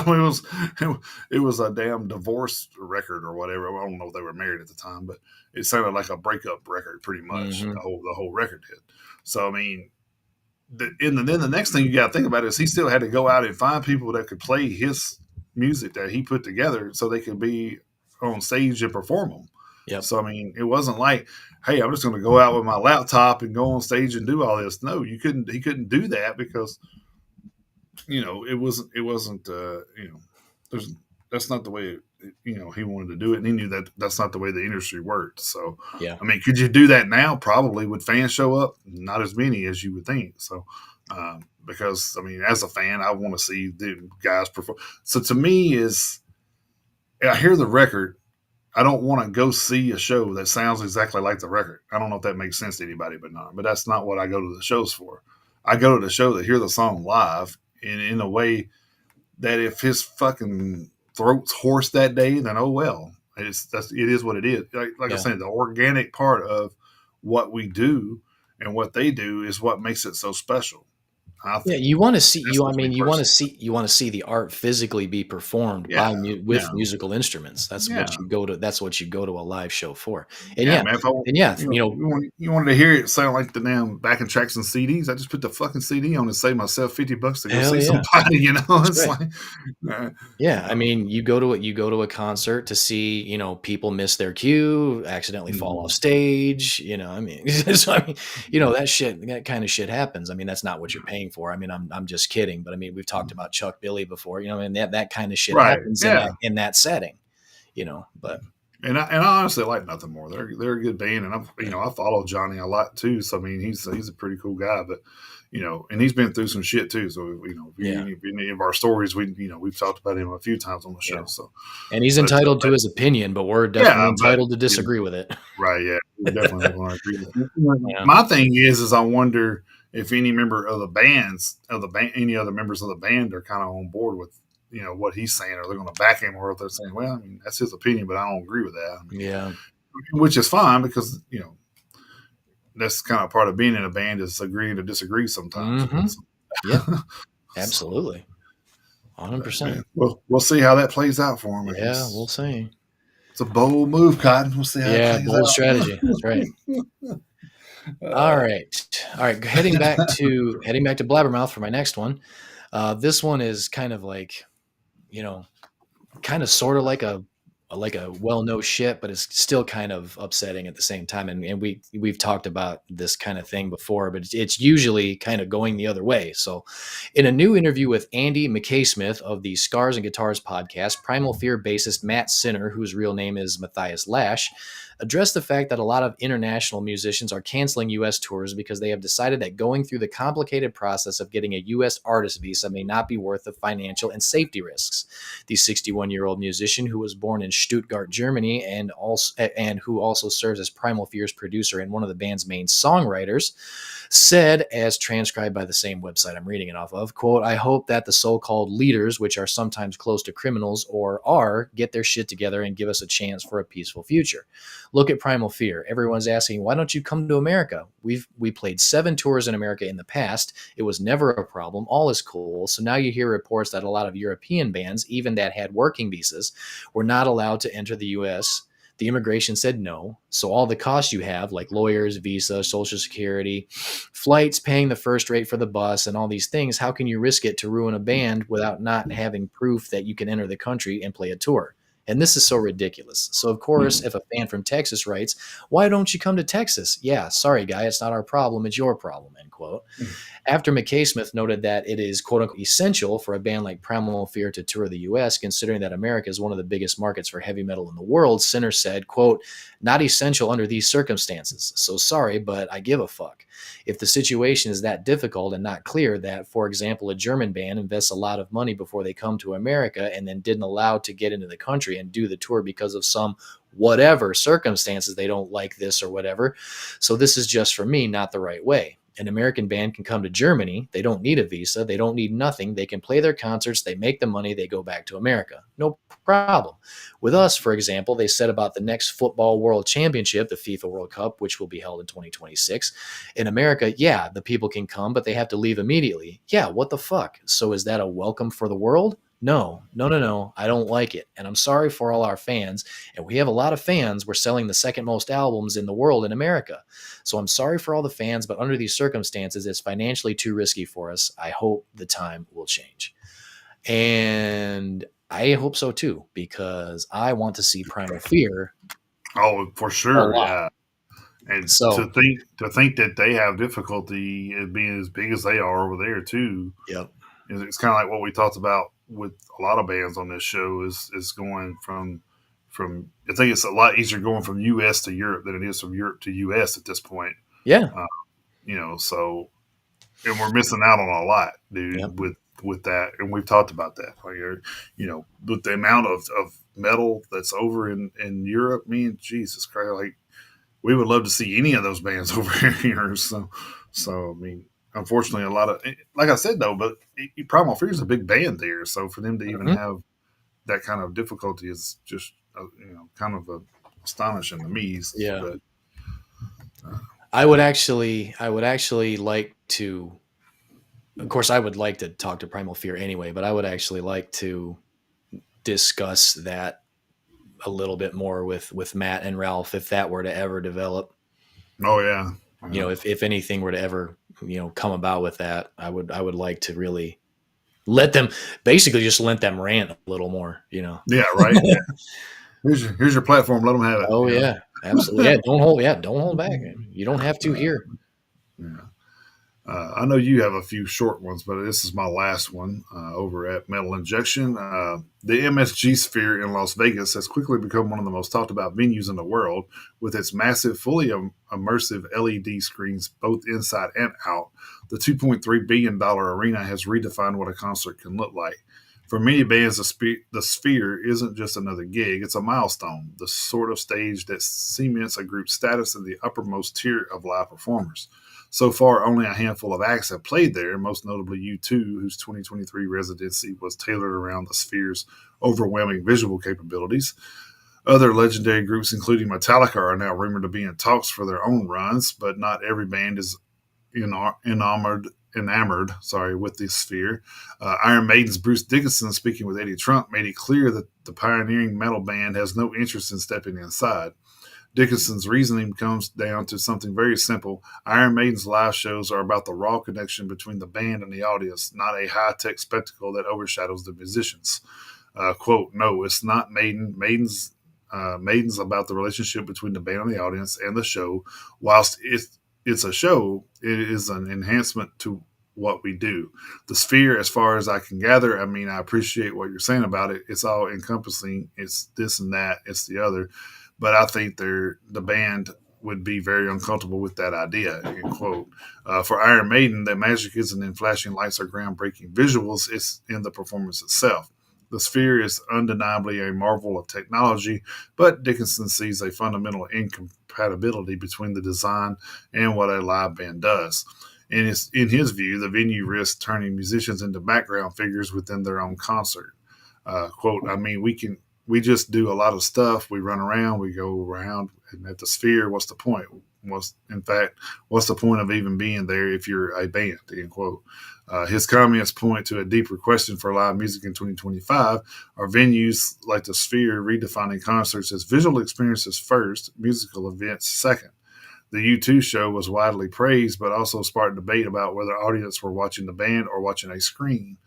it was a damn divorce record or whatever. I don't know if they were married at the time, but it sounded like a breakup record pretty much. Hmm. The whole record did. So I mean, then the next thing you got to think about is he still had to go out and find people that could play his music that he put together so they could be on stage and perform them. Yep. So I mean, it wasn't like, hey, I'm just going to go out with my laptop and go on stage and do all this. No, you couldn't. He couldn't do that because it wasn't there's that's not the way he wanted to do it, and he knew that that's not the way the industry worked. So Yeah. I mean, could you do that now? Probably. Would fans show up? Not as many as you would think. So because I mean, as a fan, I want to see the guys perform. So to me, is I hear the record, I don't want to go see a show that sounds exactly like the record. I don't know if that makes sense to anybody, but that's not what I go to the shows for. I go to the show to hear the song live in a way that if his fucking throat's hoarse that day, then oh well. It is what it is. Like I Yeah. said, the organic part of what we do and what they do is what makes it so special. I Yeah, think you want to see that's you. I just me mean, personally. you want to see the art physically be performed Yeah, by yeah, with musical instruments. That's what yeah. you go to. That's what you go to a live show for. And Yeah, yeah, man. If and yeah, you wanted to hear it sound like the damn backing tracks and CDs, I just put the fucking CD on and save myself $50 to go hell see yeah, somebody. that's It's right. like, uh, you Yeah, I know, mean, you go to a concert to see, people miss their cue, accidentally fall off mhm. stage, I mean, so I mean, that kind of shit happens. I mean, that's not what you're paying for. I mean, I'm just kidding, but I mean, we've talked about Chuck Billy before, and that kind of shit Right? happens Yeah. in that setting, but And I honestly like Nothing More. They're a good band, and yeah. I follow Johnny a lot too. So I mean, he's a pretty cool guy, but and he's been through some shit too. So Yeah. if any of our stories, we've talked about him a few times on the Yeah. show. So, And he's entitled but to his opinion, but we're definitely yeah, but entitled to yeah, disagree with it. right, yeah, we're definitely not going to agree with that. Yeah. My thing is I wonder if any member of the band, any other members of the band are kind of on board with what he's saying, or they're going to back him, or if they're saying, well, I mean, that's his opinion, but I don't agree with that. I mean, Yeah. which is fine because that's kind of part of being in a band is agreeing to disagree sometimes. You know, Mm-hmm. so, Yeah, so absolutely. man, 100%. we'll see how that plays out for him. I Yeah, we'll guess see. it's a bold move, Cotton. We'll see how it Yeah, plays bold strategy. That's right. out. All right. All right. Heading back to Blabbermouth for my next one. This one is kind of like, you know, kind of sort of like a well no shit, but it's still kind of upsetting at the same time. And we've talked about this kind of thing before, but it's usually kind of going the other way. So, in a new interview with Andy McKay Smith of the Scars and Guitars podcast, Primal Fear bassist Matt Sinner, whose real name is Matthias Lash, addressed the fact that a lot of international musicians are canceling U.S. tours because they have decided that going through the complicated process of getting a U.S. artist visa may not be worth the financial and safety risks. The 61-year-old musician, who was born in Stuttgart, Germany, and who also serves as Primal Fear's producer and one of the band's main songwriters, said, as transcribed by the same website I'm reading it off of, quote, "I hope that the so-called leaders, which are sometimes close to criminals or are, get their shit together and give us a chance for a peaceful future. Look at Primal Fear. Everyone's asking, why don't you come to America? We played 7 tours in America in the past. It was never a problem. All is cool. So now you hear reports that a lot of European bands, even that had working visas, were not allowed to enter the U.S. The immigration said no. So all the costs you have, like lawyers, visa, social security, flights, paying the first rate for the bus, and all these things, how can you risk it to ruin a band without not having proof that you can enter the country and play a tour? And this is so ridiculous. So, of course, if a fan from Texas writes, why don't you come to Texas? Yeah, sorry, guy, it's not our problem. It's your problem, end quote. After McKay Smith noted that it is, quote unquote, essential for a band like Primal Fear to tour the U.S., considering that America is one of the biggest markets for heavy metal in the world, Sinner said, quote, not essential under these circumstances. So sorry, but I give a fuck. If the situation is that difficult and not clear that, for example, a German band invests a lot of money before they come to America and then didn't allow to get into the country and do the tour because of some whatever circumstances, they don't like this or whatever. So this is just for me, not the right way. An American band can come to Germany. They don't need a visa. They don't need nothing. They can play their concerts. They make the money. They go back to America. No problem. With us, for example, they said about the next football world championship, the FIFA World Cup, which will be held in 2026. In America, yeah, the people can come, but they have to leave immediately. Yeah, what the fuck? So is that a welcome for the world? No, no, no, no. I don't like it. And I'm sorry for all our fans. And we have a lot of fans. We're selling the second most albums in the world in America. So I'm sorry for all the fans, but under these circumstances, it's financially too risky for us. I hope the time will change. And I hope so too, because I want to see Primal Fear Oh, for a sure, lot. yeah. And So, to think that they have difficulty in being as big as they are over there too, yep. it's kind of like what we talked about with a lot of bands on this show is going from I think it's a lot easier going from U.S. to Europe than it is from Europe to U.S. at this point. Yeah. Uh, so and we're missing out on a lot, Yep. dude, with that. And we've talked about that. Like, with the amount of metal that's over in Europe, man, Jesus Christ, like we would love to see any of those bands over here. So I mean, unfortunately, a lot of like I said though, but Primal Fear is a big band there, so for them to even Mhm. have that kind of difficulty is just kind of astonishing to me. Yeah. But I would actually like to, of course, I would like to talk to Primal Fear anyway, but I would actually like to discuss that a little bit more with Matt and Ralph if that were to ever develop. oh yeah, yeah, If anything were to ever, come about with that, I would like to really let them basically just let them rant a little more. yeah, right. Yeah. Here's your platform. Let them have it. Oh yeah, absolutely. Yeah, don't hold back. You don't have to here. Yeah. I know you have a few short ones, but this is my last one over at Metal Injection. The MSG Sphere in Las Vegas has quickly become one of the most talked about venues in the world, with its massive, fully immersive LED screens both inside and out. The $2.3 billion arena has redefined what a concert can look like. For many bands, the Sphere isn't just another gig, it's a milestone, the sort of stage that cements a group's status in the uppermost tier of live performers. So far, only a handful of acts have played there, most notably U2, whose 2023 residency was tailored around the Sphere's overwhelming visual capabilities. Other legendary groups, including Metallica, are now rumored to be in talks for their own runs, but not every band is enamored with the Sphere. Iron Maiden's Bruce Dickinson, speaking with Eddie Trunk, made it clear that the pioneering metal band has no interest in stepping inside. Dickinson's reasoning comes down to something very simple. Iron Maiden's live shows are about the raw connection between the band and the audience, not a high tech spectacle that overshadows the musicians. Quote, no, it's not Maiden. Maiden's about the relationship between the band and the audience and the show. Whilst it's a show, it is an enhancement to what we do. The Sphere, as far as I can gather, I mean, I appreciate what you're saying about it. It's all encompassing. It's this and that. It's the other. But I think the band would be very uncomfortable with that idea. End quote. For Iron Maiden, the magic isn't in flashing lights or groundbreaking visuals; it's in the performance itself. The Sphere is undeniably a marvel of technology, but Dickinson sees a fundamental incompatibility between the design and what a live band does. In his view, the venue risks turning musicians into background figures within their own concert. Quote, I mean, we just do a lot of stuff. We run around, we go around, and at the Sphere, what's the point? What's the point of even being there if you're a band? End quote. His comments point to a deeper question for live music in 2025. Are venues like the Sphere redefining concerts as visual experiences first, musical events second? The U2 show was widely praised, but also sparked debate about whether audience were watching the band or watching a screen.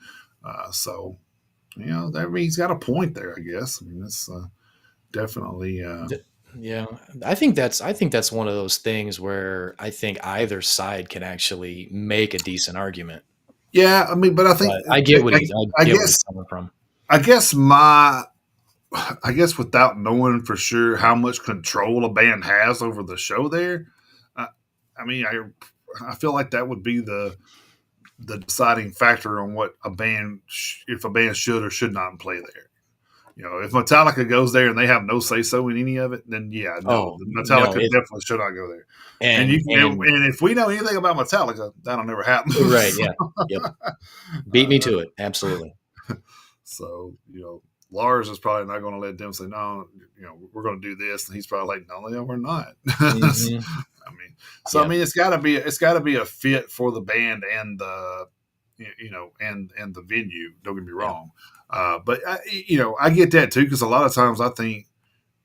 So, that he's got a point there, I guess. I mean, it's definitely. Yeah, I think that's one of those things where I think either side can actually make a decent argument. Yeah, I mean, but I think But I get what I I get where he's guess coming from. I guess my I guess without knowing for sure how much control a band has over the show there, uh, I mean, I feel like that would be the deciding factor on what if a band should or should not play there. If Metallica goes there and they have no say so in any of it, then yeah, no, Oh no, Metallica definitely should not go there. And and and if we know anything about Metallica, that'll never happen. right, yeah, yep. Beat me uh, to it, absolutely. so Lars is probably not going to let them say no. We're going to do this, and he's probably like, no, we're not. Hmm. I mean, so I Yep, mean, it's got to be a fit for the band and the and the venue. Don't get me yeah, wrong, but I get that too because a lot of times I think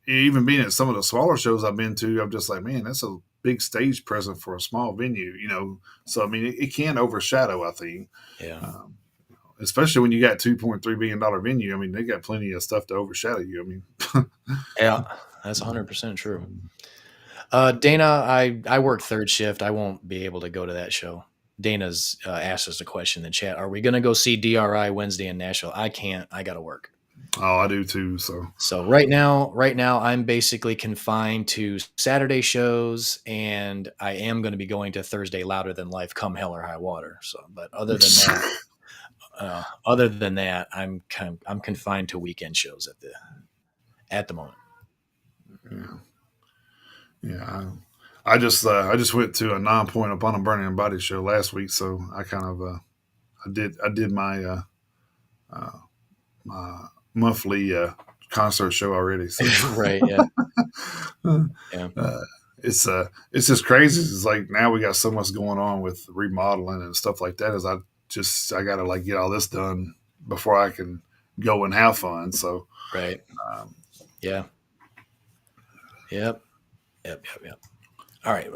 even being at some of the smaller shows I've been to, I'm just like, man, that's a big stage present for a small venue. So I mean, it can overshadow. I think. yeah, Um, Especially when you got $2.3 billion venue. I mean, they got plenty of stuff to overshadow you. I mean, yeah. That's 100% true. Dana, I work third shift. I won't be able to go to that show. Dana's asked us a question in the chat. Are we going to go see DRI Wednesday in Nashville? I can't. I got to work. oh, I do too. So So right now, I'm basically confined to Saturday shows, and I am going to be going to Thursday Louder Than Life, come hell or high water. So, but other than that, I'm confined to weekend shows at the moment. yeah, yeah. I just went to a Non-Point Upon a Burning Body show last week, so I kind of I did uh, my monthly concert show already. So Right? Yeah. Yeah. uh, it's just crazy. It's like now we got so much going on with remodeling and stuff like that. As I got to like get all this done before I can go and have fun. So Right. um, Yeah. Yep. Yep. Yep. Yep. All right.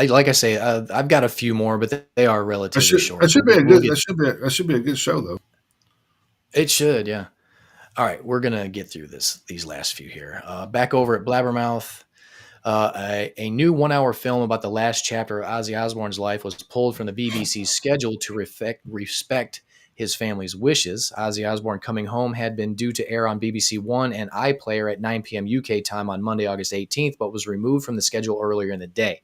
Like I say, I've got a few more, but they are that relatively should short. that should be a We'll good get. that should be a good show though. It should. Yeah. All right. We're gonna get through these last few here. Back over at Blabbermouth. A new 1 hour film about the last chapter of Ozzy Osbourne's life was pulled from the BBC's schedule to respect his family's wishes. Ozzy Osbourne Coming Home had been due to air on BBC One and iPlayer at 9 p.m. UK time on Monday, August 18th, but was removed from the schedule earlier in the day.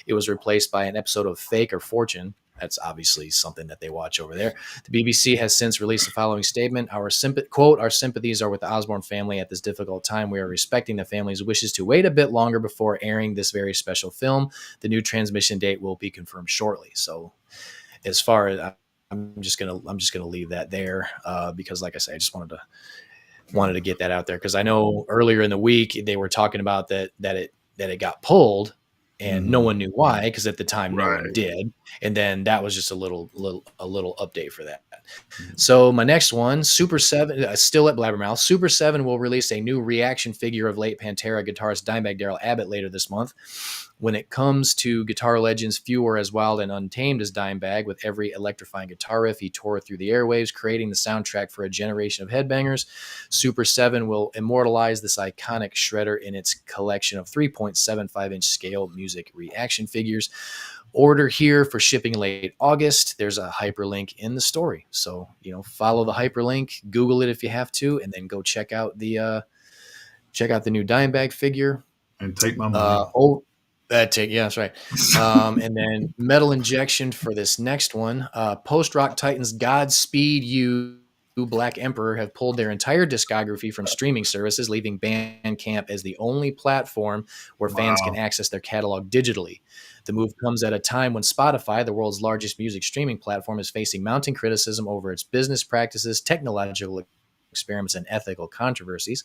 It was replaced by an episode of Fake or Fortune. That's obviously something that they watch over there. The BBC has since released the following statement. Our sympathies are with the Osborne family at this difficult time. We are respecting the family's wishes to wait a bit longer before airing this very special film. The new transmission date will be confirmed shortly. So as far as I'm just gonna leave that there because, like I say, I just wanted to wanted to get that out there because I know earlier in the week they were talking about that it got pulled, and no Mm-hmm. one knew why because at the time no one Right. did, and then that was just a little update for that. So my next one, Super Seven, still at Blabbermouth. Super Seven will release a new reaction figure of late Pantera guitarist Dimebag Darrell Abbott later this month. When it comes to guitar legends, few are as wild and untamed as Dimebag. With every electrifying guitar riff, he tore through the airwaves, creating the soundtrack for a generation of headbangers. Super 7 will immortalize this iconic shredder in its collection of 3.75-inch scale music reaction figures. Order here for shipping late August. There's a hyperlink in the story. So, follow the hyperlink, Google it if you have to, and then go check out the new Dimebag figure. And take my money. Yeah, that's right. And then Metal Injection for this next one. Post Rock Titans Godspeed You, Black Emperor have pulled their entire discography from streaming services, leaving Bandcamp as the only platform where fans can Wow. access their catalog digitally. The move comes at a time when Spotify, the world's largest music streaming platform, is facing mounting criticism over its business practices, technological experiments, and ethical controversies.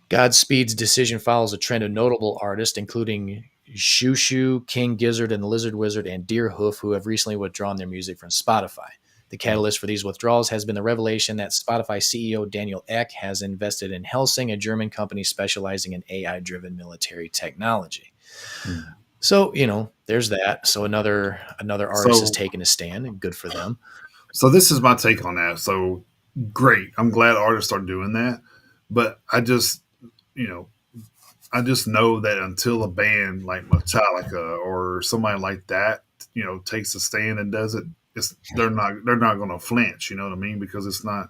Godspeed's decision follows a trend of notable artists, including Shushu, King Gizzard, and the Lizard Wizard, and Deerhoof, who have recently withdrawn their music from Spotify. The catalyst for these withdrawals has been the revelation that Spotify CEO Daniel Ek has invested in Helsing, a German company specializing in AI-driven military technology. Hmm. So, there's that. So another artist has So, taken a stand, and good for them. so this is my take on that. So great. I'm glad artists are doing that, but you know, I just know that until a band like Metallica or somebody like that, takes a stand and does it, they're not going to flinch. You know what I mean? Because it's not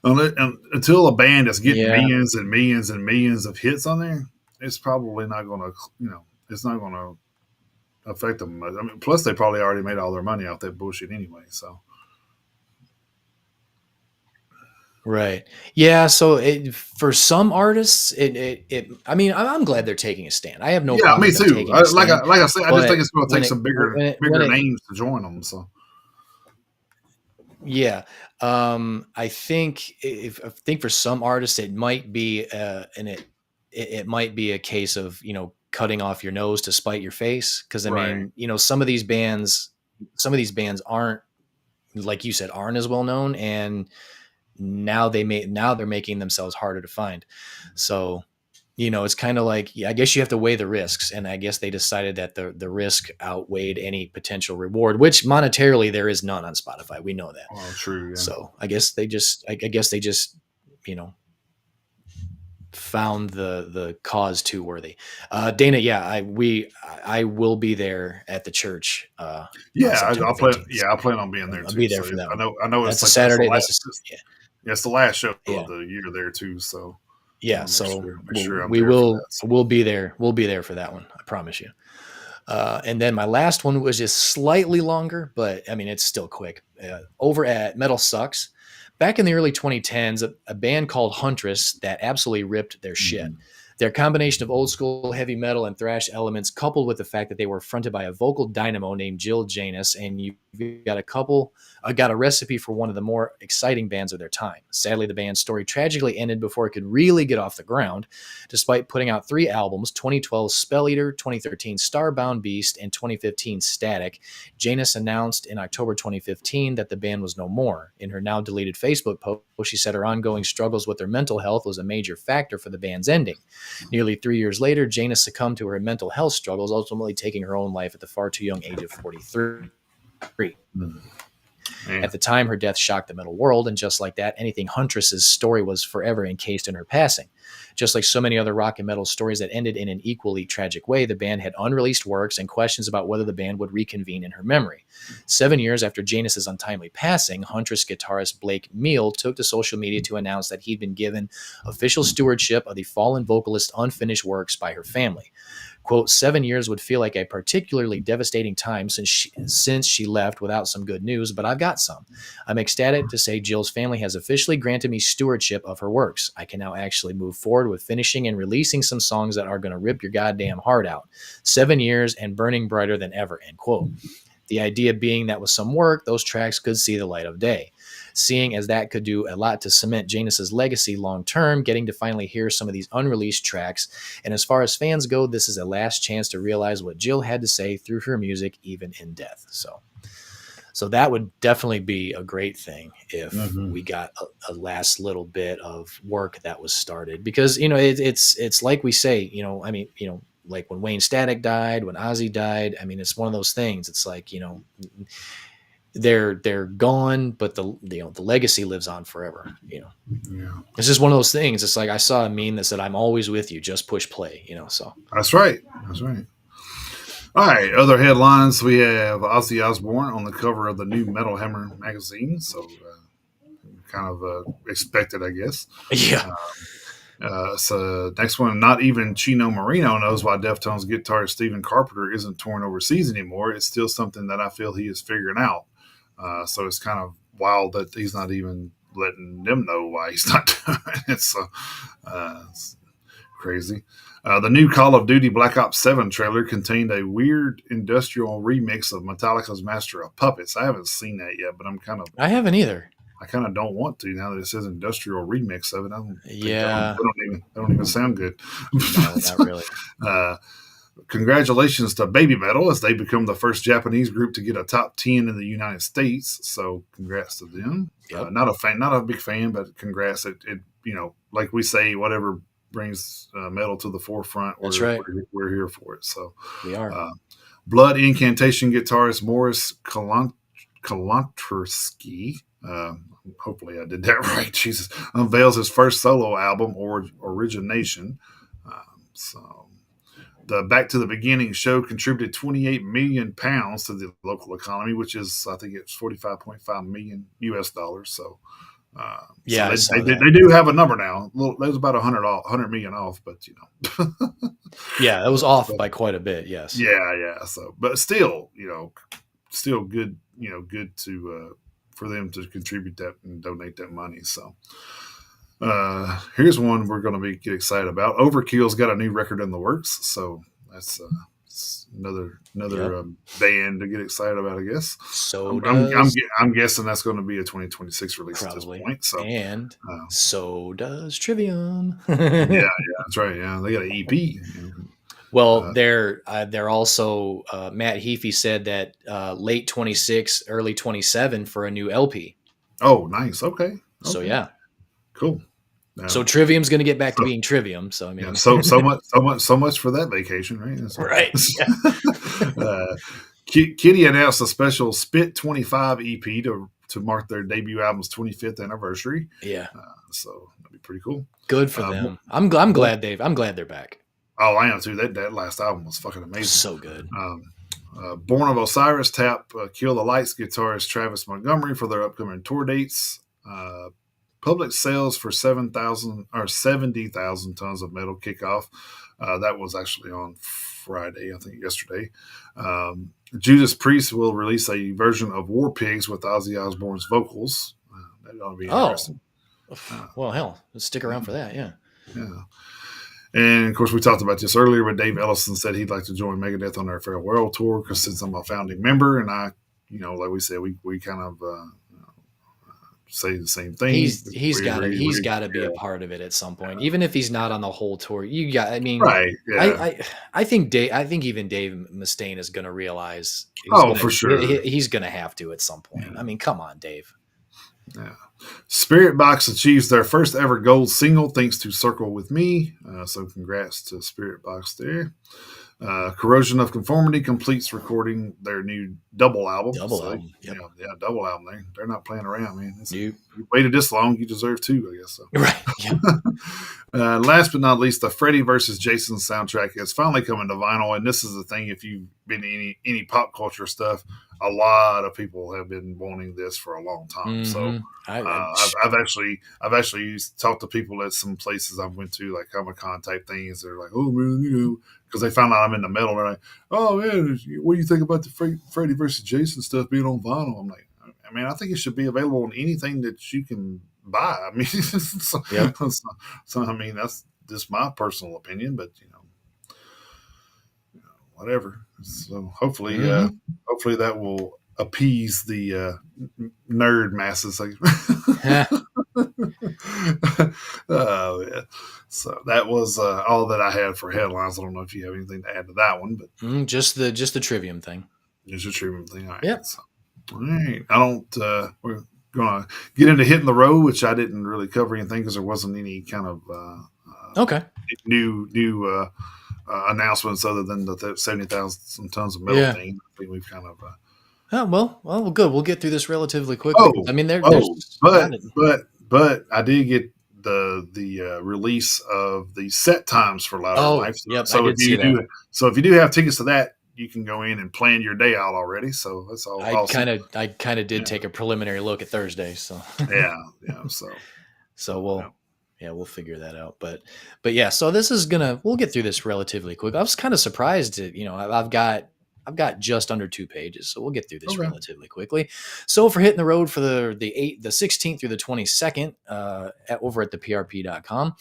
until a band is getting Yeah, millions and millions and millions of hits on there, it's probably not going to, it's not going to affect them much. I mean, plus they probably already made all their money off that bullshit anyway. So right. Yeah. So for some artists, I mean, I'm glad they're taking a stand. I have no yeah, problem me with them too. taking a stand. Like I said, I just think But it's going to take some when bigger it, names to join them. So yeah, I think for some artists it might be, it might be a case of cutting off your nose to spite your face. Because I right. mean, some of these bands aren't, like you said, aren't as well known, and now they're making themselves harder to find. So it's kind of like, yeah, I guess you have to weigh the risks, and I guess they decided that the risk outweighed any potential reward, which monetarily there is none on Spotify. We know that. Oh, true. Yeah. So I guess they just you know found the cause too worthy. Dana, yeah, I will be there at the church on Yeah, September I'll plan. 15th. Yeah, I plan on being there I'll too. be there So for that I one. know. I know it's That's a like that's the Saturday. last. Yeah, Yeah, it's the last show yeah. of the year there too. So I Yeah, want to so make sure I'm we there for will that. So. we'll be there. We'll be there for that one. I promise you. And then my last one was just slightly longer, but I mean it's still quick. Over at Metal Sucks, back in the early 2010s, a band called Huntress that absolutely ripped their shit. Mhm. Their combination of old school heavy metal and thrash elements, coupled with the fact that they were fronted by a vocal dynamo named Jill Janus, and you've got a recipe for one of the more exciting bands of their time. Sadly, the band's story tragically ended before it could really get off the ground. Despite putting out 3 albums, 2012 Spell Eater, 2013 Starbound Beast, and 2015 Static, Janus announced in October 2015 that the band was no more. In her now deleted Facebook post, she said her ongoing struggles with her mental health was a major factor for the band's ending. Nearly 3 years later, Janus succumbed to her mental health struggles, ultimately taking her own life at the far too young age of 43. Mhm. Yeah. At the time, her death shocked the metal world, and just like that, anything Huntress's story was forever encased in her passing. Just like so many other rock and metal stories that ended in an equally tragic way, the band had unreleased works and questions about whether the band would reconvene in her memory. 7 years after Janus's untimely passing, Huntress guitarist Blake Meal took to social media to announce that he'd been given official stewardship of the fallen vocalist's unfinished works by her family. Quote, 7 years would feel like a particularly devastating time since she left without some good news, but I've got some. I'm ecstatic to say Jill's family has officially granted me stewardship of her works. I can now actually move forward with finishing and releasing some songs that are going to rip your goddamn heart out. 7 years and burning brighter than ever, end quote. The idea being that with some work, those tracks could see the light of day. seeing as that could do a lot to cement Janus's legacy long term, getting to finally hear some of these unreleased tracks. And as far as fans go, this is a last chance to realize what Jill had to say through her music, even in death. So that would definitely be a great thing if Mm-hmm. we got a last little bit of work that was started, because it's like we say, I mean, like when Wayne Static died, when Ozzy died. I mean, it's one of those things. It's like, they're gone, but the legacy lives on forever. Yeah, It's just one of those things. It's like I saw a meme that said, "I'm always with you, just push play." So that's right. That's right. All right. Other headlines: we have Ozzy Osbourne on the cover of the new Metal Hammer magazine. So kind of expected, I guess. yeah, So next one, not even Chino Marino knows why Deftones guitarist Stephen Carpenter isn't touring overseas anymore. It's still something that I feel he is figuring out. So it's kind of wild that he's not even letting them know why he's not doing it. So it's crazy. The new Call of Duty Black Ops 7 trailer contained a weird industrial remix of Metallica's Master of Puppets. I haven't seen that yet, but I haven't either. I kind of don't want to now that it says industrial remix of it. I don't think Yeah, they don't even sound good. no, not really. uh, Congratulations to Baby Metal as they become the first Japanese group to get a top 10 in the United States. So congrats to them. Yep, Not a big fan, but congrats. Like we say, whatever brings metal to the forefront, that's right. we're here for it. So, We are. uh, Blood Incantation guitarist Morris Kalantrisky, hopefully I did that right, Jesus, unveils his first solo album, or Origination. So the Back to the Beginning show contributed 28 million pounds to the local economy, which is, I think it's 45.5 million US dollars. So, Yeah, I saw that. they do have a number now. There's about 100 million off, but Yeah, that was off by quite a bit. Yes. yeah. So, but still, still good, good to for them to contribute that and donate that money. So, here's one we're going to get excited about. Overkill's got a new record in the works, so that's another Yep. band to get excited about, I guess. So does I'm guessing that's going to be a 2026 release at this probably, point. So, and uh, so does Trivium. yeah, that's right. Yeah, they got an EP. Well, they're also Matt Heafy said that late 26, early 27 for a new LP. Oh, nice. Okay, So okay, yeah. cool. So Trivium's going to get back to So, being Trivium. So I yeah, mean, so much for that vacation, right? That's right? Yeah, uh, Kitty announced a special Spit 25 EP to mark their debut album's 25th anniversary. yeah. So that'd be pretty cool. Good for Uh, them. Born, I'm glad they're back. oh, I am too. That last album was fucking amazing. So good. Born of Osiris tap Kill the Lights guitarist Travis Montgomery for their upcoming tour dates. Public sales for 7,000 or 70,000 tons of metal kickoff. That was actually on Friday, I think yesterday. Judas Priest will release a version of War Pigs with Ozzy Osbourne's vocals. That ought to be Oh, interesting. well, hell, let's stick around for that. Yeah. Yeah. And of course, we talked about this earlier, but Dave Ellison said he'd like to join Megadeth on their farewell tour because since I'm a founding member, and I, like we said, we kind of say the same thing. He's got to be Yeah, a part of it at some point, even if he's not on the whole tour. I mean, right. Yeah. I think even Dave Mustaine is going to realize Oh, for sure. he's going to have to at some point. Yeah. I mean, come on, Dave. Yeah. Spirit Box achieves their first ever gold single thanks to Circle With Me. So congrats to Spirit Box there. Corrosion of Conformity completes recording their new double album. Album. Yep. Double album. They're not playing around, man. You waited this long, you deserve two, I guess. So. Right. Yep. Last but not least, the Freddy versus Jason soundtrack is finally coming to vinyl, and this is the thing. If you've been in any pop culture stuff, a lot of people have been wanting this for a long time. Mm-hmm. So I've actually talked to people at some places I went to, like Comic-Con type things. They're like, "Oh man, because they found out I'm in the metal. They're like, "Oh man, what do you think about the Freddy versus Jason stuff being on vinyl?" I'm like, I mean, I think it should be available on anything that you can buy. I mean, so I mean, that's just my personal opinion, but whatever. So hopefully that will appease the nerd masses. Like, yeah. So that was all that I had for headlines. I don't know if you have anything to add to that one, but Just the trivium thing. just a treatment thing. All right. Yep. So, all right. I don't. We're gonna get into hitting the road, which I didn't really cover anything because there wasn't any kind of Okay. new announcements other than the 70,000 tons of metal Yeah. thing. I think we've kind of. Oh, well, good. We'll get through this relatively quickly. Oh, I mean, oh, there's not. but I did get the release of the set times for Louder Oh, Life. yep. I So if did see you that. do, so if you do have tickets to that, you can go in and plan your day out already. So that's all awesome. I kind of did Yeah, take a preliminary look at Thursday. So, yeah. So yeah. we'll figure that out. But yeah, so we'll get through this relatively quick. I was kind of surprised that, I've got just under 2 pages, so we'll get through this Okay. relatively quickly. So for hitting the road for the 16th through the 22nd, over at the PRP.com.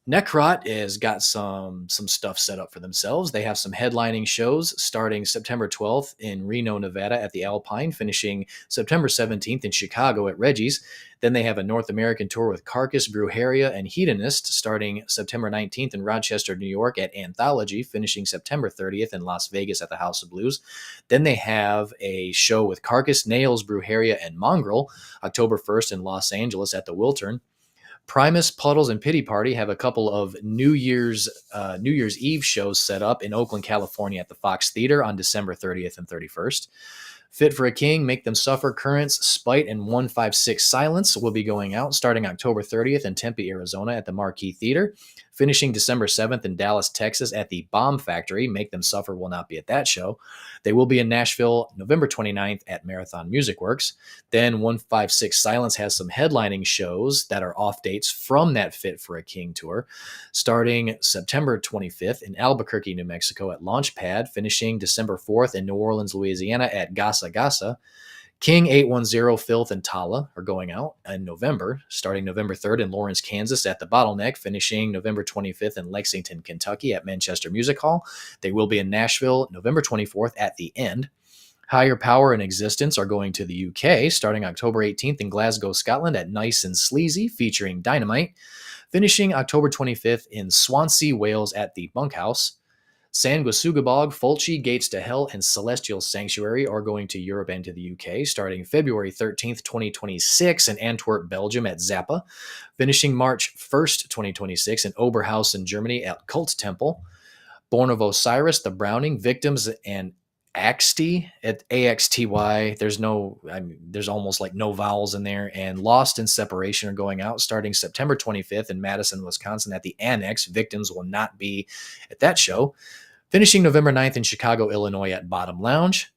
Necrot has got some stuff set up for themselves. They have some headlining shows starting September 12th in Reno, Nevada at the Alpine, finishing September 17th in Chicago at Reggie's. Then they have a North American tour with Carcass, Brujeria, and Hedonist starting September 19th in Rochester, New York at Anthology, finishing September 30th in Las Vegas at the House of Blues. Then they have a show with Carcass, Nails, Brujeria, and Mongrel October 1st in Los Angeles at the Wiltern. Primus, Puddles, and Pity Party have a couple of New Year's Eve shows set up in Oakland, California at the Fox Theater on December 30th and 31st. Fit for a King, Make Them Suffer, Currents, Spite, and 156 Silence will be going out starting October 30th in Tempe, Arizona at the Marquee Theater, finishing December 7th in Dallas, Texas at the Bomb Factory. Make Them Suffer will not be at that show. They will be in Nashville November 29th at Marathon Music Works. Then 156 Silence has some headlining shows that are off dates from that Fit for a King tour, starting September 25th in Albuquerque, New Mexico at Launchpad, finishing December 4th in New Orleans, Louisiana at Gasa Gasa. King 810, Filth, and Tala are going out in November, starting November 3rd in Lawrence, Kansas at the Bottleneck, finishing November 25th in Lexington, Kentucky at Manchester Music Hall. They will be in Nashville November 24th at the End. Higher Power and Existence are going to the UK, starting October 18th in Glasgow, Scotland at Nice and Sleazy, featuring Dynamite, finishing October 25th in Swansea, Wales at the Bunkhouse. Sanguisugabog, Fulci, Gates to Hell, and Celestial Sanctuary are going to Europe and to the UK, starting February 13th, 2026 in Antwerp, Belgium at Zappa, finishing March 1st, 2026 in Oberhausen, Germany at Cult Temple. Born of Osiris, The Browning, Victims, and Axty at AXTY. There's almost like no vowels in there. And Lost in Separation are going out starting September 25th in Madison, Wisconsin at the Annex. Victims will not be at that show. Finishing November 9th in Chicago, Illinois at Bottom Lounge.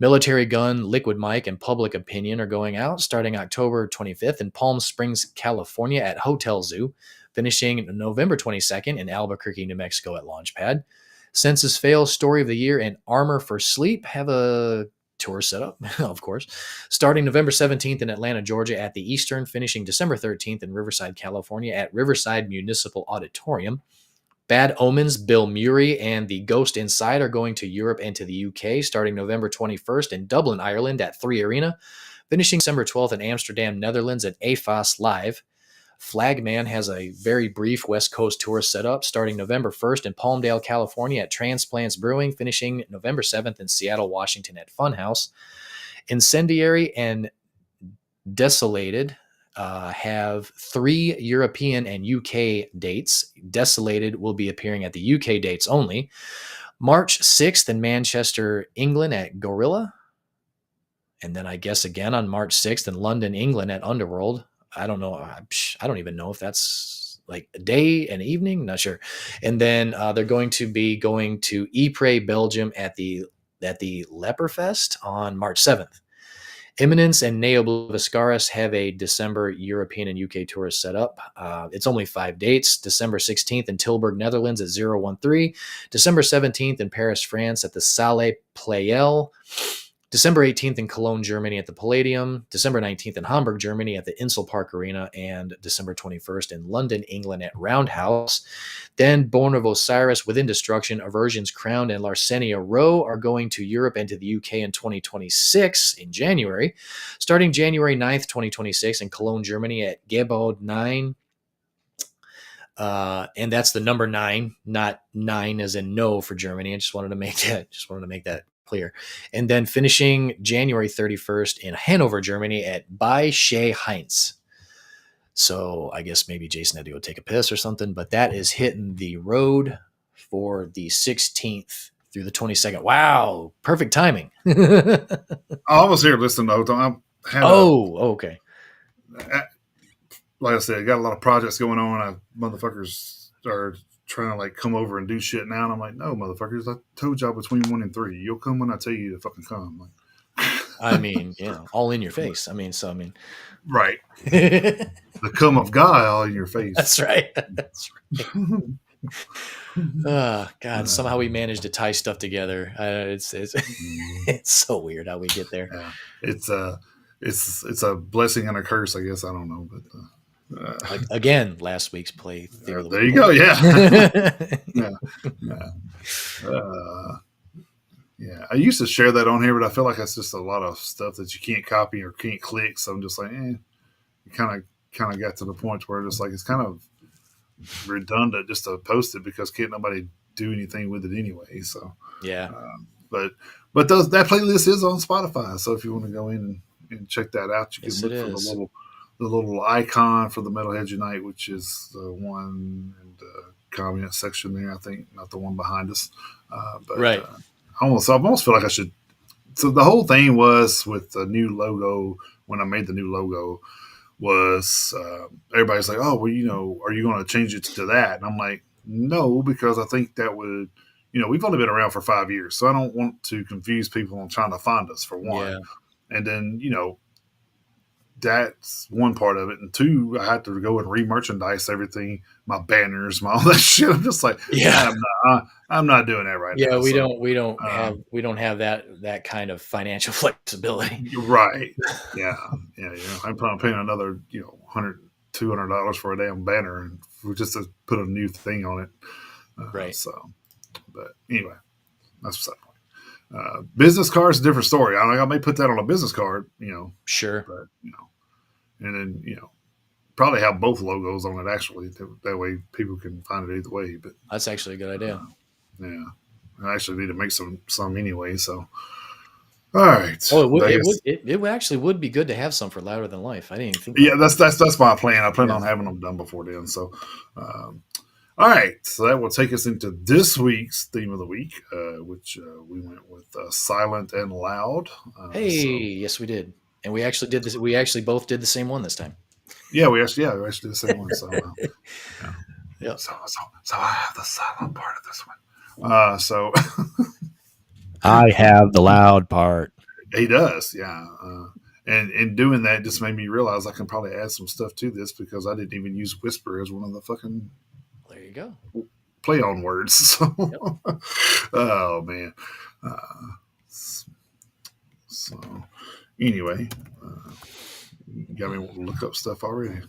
Military Gun, Liquid Mike, and Public Opinion are going out starting October 25th in Palm Springs, California at Hotel Zoo, finishing November 22nd in Albuquerque, New Mexico at Launchpad. Census Fail, Story of the Year, and Armor for Sleep have a tour set up, of course, starting November 17th in Atlanta, Georgia at the Eastern, finishing December 13th in Riverside, California at Riverside Municipal Auditorium. Bad Omens, Bill Murray, and The Ghost Inside are going to Europe and to the UK, starting November 21st in Dublin, Ireland at 3 Arena, finishing December 12th in Amsterdam, Netherlands at AFAS Live. Flagman has a very brief West Coast tour set up, starting November 1st in Palmdale, California at Transplants Brewing, finishing November 7th in Seattle, Washington at Funhouse. Incendiary and Desolated have 3 European and UK dates. Desolated will be appearing at the UK dates only. March 6th in Manchester, England at Gorilla. And then I guess again on March 6th in London, England at Underworld. I don't know. I don't even know if that's like a day, an evening, not sure. And then they're going to be going to Ypres, Belgium at the Leperfest on March 7th. Imminence and Neobliviscaris have a December European and UK tour set up. It's only 5 dates. December 16th in Tilburg, Netherlands at 013. December 17th in Paris, France at the Salle Playel. December 18th in Cologne, Germany at the Palladium, December 19th in Hamburg, Germany at the Insel Park Arena, and December 21st in London, England at Roundhouse. Then Born of Osiris, Within Destruction, Aversion's Crown, and Larcenia Row are going to Europe and to the UK in 2026 in January. Starting January 9th, 2026 in Cologne, Germany at Gebäude 9. And that's the number 9, not 9 as in no for Germany. I just wanted to make that clear. And then finishing January 31st in Hanover, Germany at Bei Shea Heinz. So I guess maybe Jason had to go take a piss or something, but that is hitting the road for the 16th through the 22nd. Wow, perfect timing. I was here listening to Oton. Okay. Like I said, I got a lot of projects going on. Motherfuckers are trying to like come over and do shit now, and I'm like, no, motherfuckers, I told y'all between 1 and 3. You'll come when I tell you to fucking come. Like, I mean, all in your face. Right. The cum of God all in your face. That's right. That's right. God, somehow we managed to tie stuff together. It's so weird how we get there. Yeah. It's a blessing and a curse, I guess. I don't know, but again, last week's play theory. There you go. Yeah. Yeah. I used to share that on here, but I feel like that's just a lot of stuff that you can't copy or can't click. So I'm just like, you kind of got to the point where just like it's kind of redundant just to post it because can't nobody do anything with it anyway. So yeah. But that playlist is on Spotify. So if you want to go in and check that out, you can look for the little icon for the Metalheads Unite, which is the one in the comment section there. I think not the one behind us, but right. I almost feel like I should. So the whole thing was with the new logo. When I made the new logo, was everybody's like, "Oh, well, are you going to change it to that?" And I'm like, "No, because I think that would, we've only been around for 5 years, so I don't want to confuse people on trying to find us for one, and then that's one part of it, and two, I had to go and re-merchandise everything, my banners, all that shit. I'm just like, I'm not doing that right now. We don't have that kind of financial flexibility. Right. Yeah. I'm paying another, $100-$200 for a damn banner and just to put a new thing on it. Right. So, but anyway, that's beside the point. Business cards, a different story. I may put that on a business card, Sure. But, and then, probably have both logos on it actually. That way people can find it either way. But that's actually a good idea. Yeah. I actually need to make some anyway. So, all right. Oh, it actually would be good to have some for Louder Than Life. I didn't even think. Yeah, that's my plan. I plan on having them done before then. So, all right. So that will take us into this week's theme of the week, which we went with Silent and Loud. Yes, we did, and we actually did this. We actually both did the same one this time. Yeah, we actually did the same one. So, yeah. So I have the silent part of this one. So I have the loud part. He does, yeah. And in doing that, just made me realize I can probably add some stuff to this because I didn't even use whisper as one of the fucking. There you go. Play on words. So, oh man. So anyway, you got me to look up stuff already.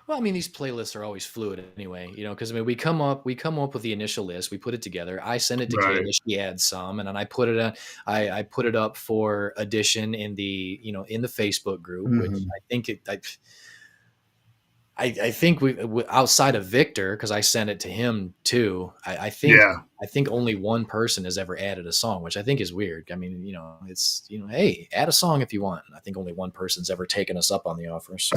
Well, these playlists are always fluid anyway, because we come up with the initial list, we put it together. I send it to Kayla, she adds some, and then I put it up for addition in the in the Facebook group, which I think we outside of Victor, because I sent it to him too. I think only one person has ever added a song, which I think is weird. It's hey, add a song if you want. I think only one person's ever taken us up on the offer. So.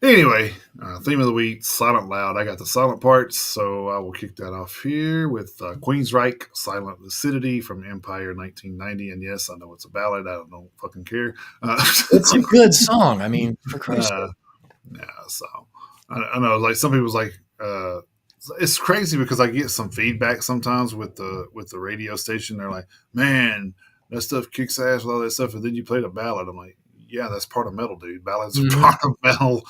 Anyway, theme of the week, Silent Loud. I got the silent parts, so I will kick that off here with Queensryche, Silent Lucidity from Empire 1990. And yes, I know it's a ballad. I don't fucking care. It's a good song. For Christ's sake. Yeah, so I know, like some people's like, it's crazy because I get some feedback sometimes with the radio station. They're like, man, that stuff kicks ass with all that stuff, and then you played a ballad. I'm like, yeah, that's part of metal, dude. Ballads are part of metal.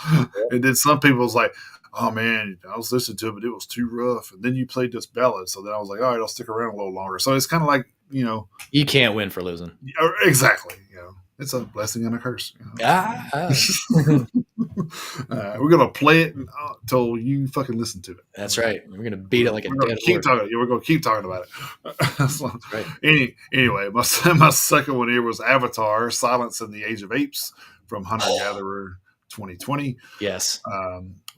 And then some people's like, oh man, I was listening to it, but it was too rough. And then you played this ballad. So then I was like, all right, I'll stick around a little longer. So it's kind of like you know, You can't win for losing. exactly. You know, it's a blessing and a curse. Ah, We're gonna play it until you fucking listen to it. that's right. We're gonna beat it like a We're gonna dead keep horse. talking. We're gonna keep talking about it. So, That's right. anyway, my second one here was Avatar: Silence in the Age of Apes from Hunter Gatherer 2020. Yes.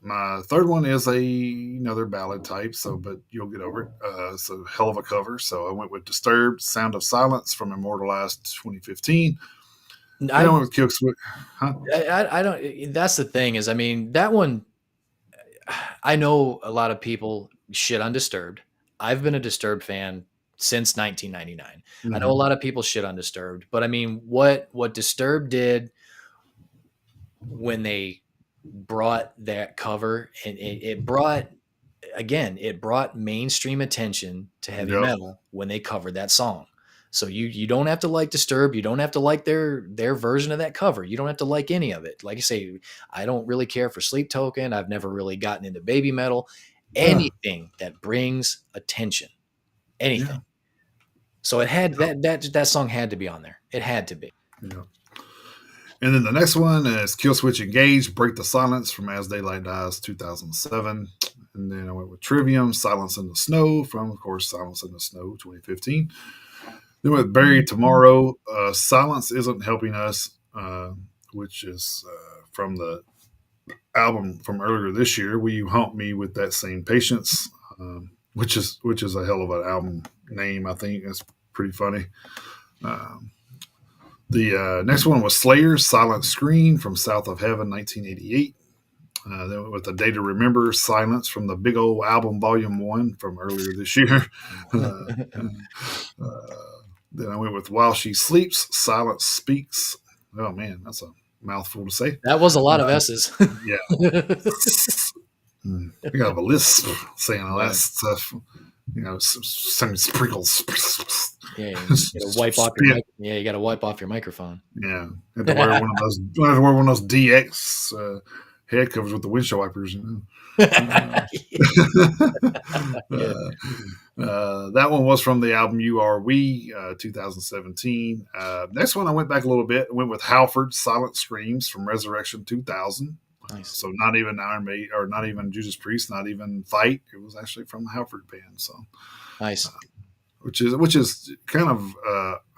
My third one is another ballad type, so but you'll get over it. It's a hell of a cover, so I went with Disturbed: Sound of Silence from Immortalized 2015. Then I I, went with Killswitch. Huh? I don't. That's the thing is, I mean, that one. I know a lot of people shit on Disturbed. I've been a Disturbed fan since 1999. I know a Mm-hmm. lot of people shit on Disturbed, but I mean, what Disturbed did when they brought that cover, and it brought, again, it brought mainstream attention to heavy Yep. metal when they covered that song. So you don't have to like Disturbed, you don't have to like their version of that cover. You don't have to like any of it. Like I say, I don't really care for Sleep Token. I've never really gotten into baby metal. Yeah. Anything that brings attention, anything. Yeah. So it had that song had to be on there. It had to be. Yeah. And then the next one is Killswitch Engage, Break the Silence from As Daylight Dies 2007. And then I went with Trivium, Silence in the Snow from, of course, Silence in the Snow 2015. Then with Buried Tomorrow, Silence Isn't Helping Us, which is from the album from earlier this year. Will You Haunt Me with That Same Patience, which is a hell of an album name. I think it's pretty funny. Um, the next one was Slayer's Silent Screen from South of Heaven, 1988. Then with the Day to Remember, Silence from the Big Old Album Volume 1 from earlier this year. uh, then I went with While She Sleeps, Silence Speaks. Oh, man, that's a mouthful to say. That was a lot of S's. Yeah. I got a lisp saying all that Yeah. stuff. Some sprinkles. Yeah, you gotta wipe off your mic. Yeah, you gotta wipe off your microphone. Yeah, had to wear one of those. I had to wear one of those DX head covers with the windshield wipers. Yeah. That one was from the album "You Are We," 2017. Next one, I went back a little bit. I went with Halford, "Silent Screams" from Resurrection 2000. Nice. So not even Iron Maiden, or not even Judas Priest, not even Fight. It was actually from the Halford band. So Nice. which is kind of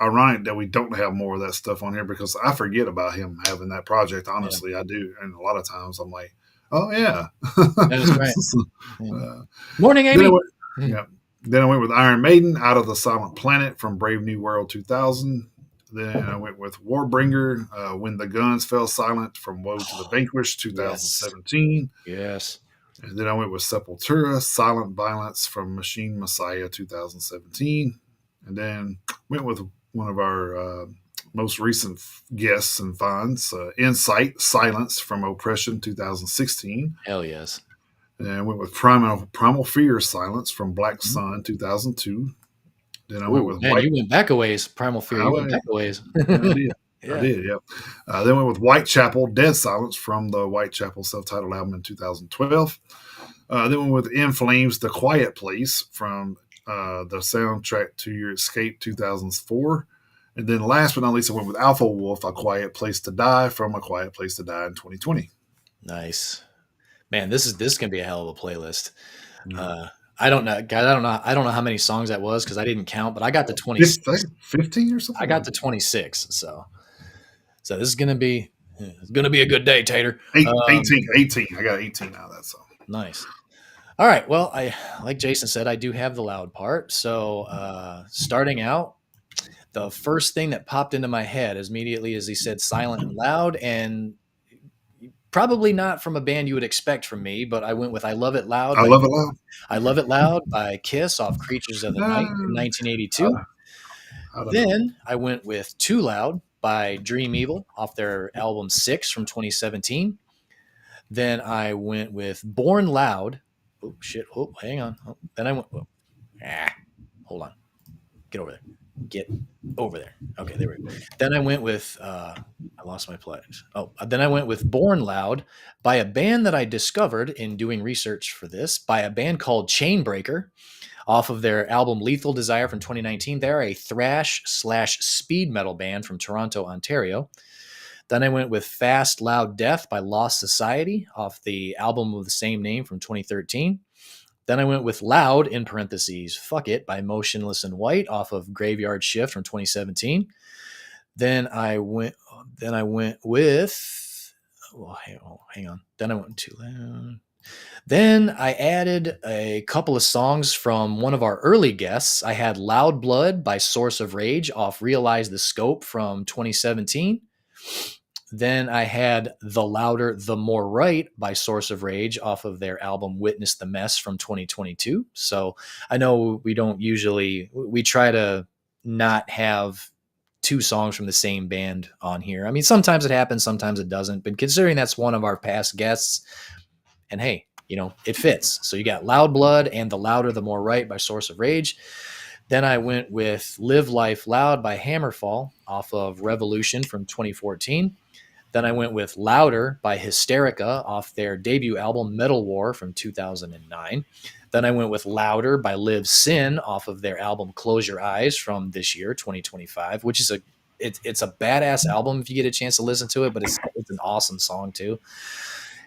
ironic that we don't have more of that stuff on here, because I forget about him having that project. Yeah. Honestly, I do, and a lot of times I'm like, oh yeah. That's right. Yeah. uh, Morning, then I Amy. went, yeah. Then I went with Iron Maiden, "Out of the Silent Planet" from Brave New World 2000. Then I went with Warbringer, "When the Guns Fell Silent" from Woe to the Vanquished Yes. 2017. Yes. And then I went with Sepultura, "Silent Violence" from Machine Messiah 2017. And then went with one of our most recent guests and finds, Insight, "Silence" from Oppression 2016. Hell yes. And I went with Primal Fear, "Silence" from Black Mhm. Sun 2002. Then I went Ooh, with man, White. you went back a ways. Primal Fear. I You went went, back a ways. yeah, I did. I Yeah. did, yeah. Then went with Whitechapel, "Dead Silence" from the Whitechapel self-titled album in 2012. Then went with In Flames, "The Quiet Place" from the soundtrack to Your Escape 2004. And then last but not least, I went with Alpha Wolf, "A Quiet Place to Die" from A Quiet Place to Die in 2020. Nice. Man, this can be a hell of a playlist. Yeah. Uh, I don't know. God, I don't know how many songs that was because I didn't count, but I got to 26. 15 or I something? got to 26. So this is gonna be a good day, Tater. Eight, Um, 18, 18. I got 18 out of that song. nice. All right. Well, I like Jason said, I do have the loud part. So starting out, the first thing that popped into my head as immediately as he said "silent and loud," and probably not from a band you would expect from me, but I went with "I Love It Loud" I by love it loud. "I Love It Loud" by Kiss off "Creatures of the Night" from Uh, 1982. I don't know. Then I went with "Too Loud" by Dream Evil off their album Six from 2017. Then I went with "Born Loud." Oh shit! Oh, hang on. Oh, then I went. Oh, hold on. Get over there. Get over there. Okay, there we go. Then I went with I lost my place. Oh, then I went with Born Loud by a band that I discovered in doing research for this by a band called Chainbreaker off of their album Lethal Desire from 2019. They're a thrash slash speed metal band from Toronto, Ontario. Then I went with Fast Loud Death by Lost Society off the album of the same name from 2013. Then I went with Loud in parentheses Fuck It by Motionless in White off of Graveyard Shift from 2017. Then I went with hang on. Then I went too loud. Then I added a couple of songs from one of our early guests. I had Loud Blood by Source of Rage off Realize the Scope from 2017. Then I had The Louder, The More Right by Source of Rage off of their album Witness the Mess from 2022. So I know we try to not have two songs from the same band on here. I mean, sometimes it happens, sometimes it doesn't. But considering that's one of our past guests, and hey, it fits. So you got Loud Blood and The Louder, The More Right by Source of Rage. Then I went with Live Life Loud by Hammerfall off of Revolution from 2014. Then I went with Louder by Hysterica off their debut album Metal War from 2009. Then I went with Louder by Live Sin off of their album Close Your Eyes from this year, 2025, which is it's a badass album if you get a chance to listen to it, but it's an awesome song too.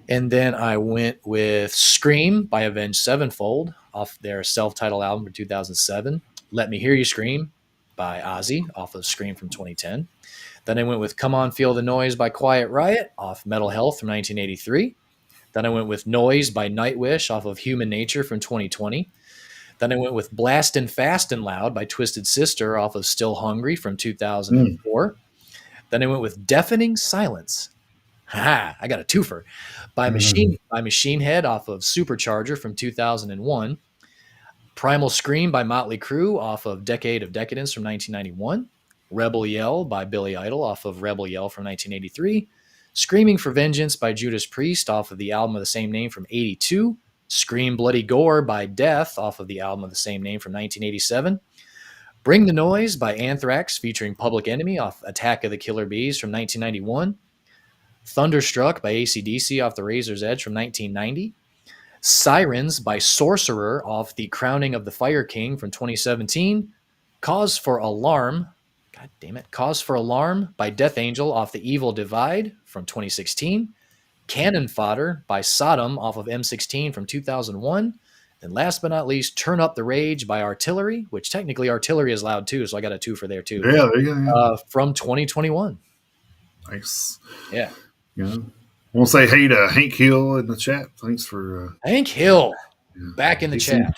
And then I went with Scream by Avenged Sevenfold off their self-titled album from 2007. Let Me Hear You Scream by Ozzy off of Scream from 2010. Then I went with Come On Feel the Noise by Quiet Riot off Metal Health from 1983. Then I went with Noise by Nightwish off of Human Nature from 2020. Then I went with Blastin' Fast and Loud by Twisted Sister off of Still Hungry from 2004. Then I went with Deafening Silence. Ha! I got a twofer by Machine Head off of Supercharger from 2001. Primal Scream by Motley Crue off of Decade of Decadence from 1991. Rebel Yell by Billy Idol off of Rebel Yell from 1983. Screaming for Vengeance by Judas Priest off of the album of the same name from 82. Scream Bloody Gore by Death off of the album of the same name from 1987. Bring the Noise by Anthrax featuring Public Enemy off Attack of the Killer Bees from 1991. Thunderstruck by AC/DC off the Razor's Edge from 1990. Sirens by Sorcerer off the Crowning of the Fire King from 2017. Cause for Alarm by Death Angel off the Evil Divide from 2016. Cannon Fodder by Sodom off of M16 from 2001. And last but not least, Turn Up the Rage by Artillery, which technically Artillery is loud too, so I got a two for there too. Yeah, there you go. Yeah. From 2021. Nice. Yeah. Yeah. I want to say hey to Hank Hill in the chat. Thanks for Hank Hill back in the chat.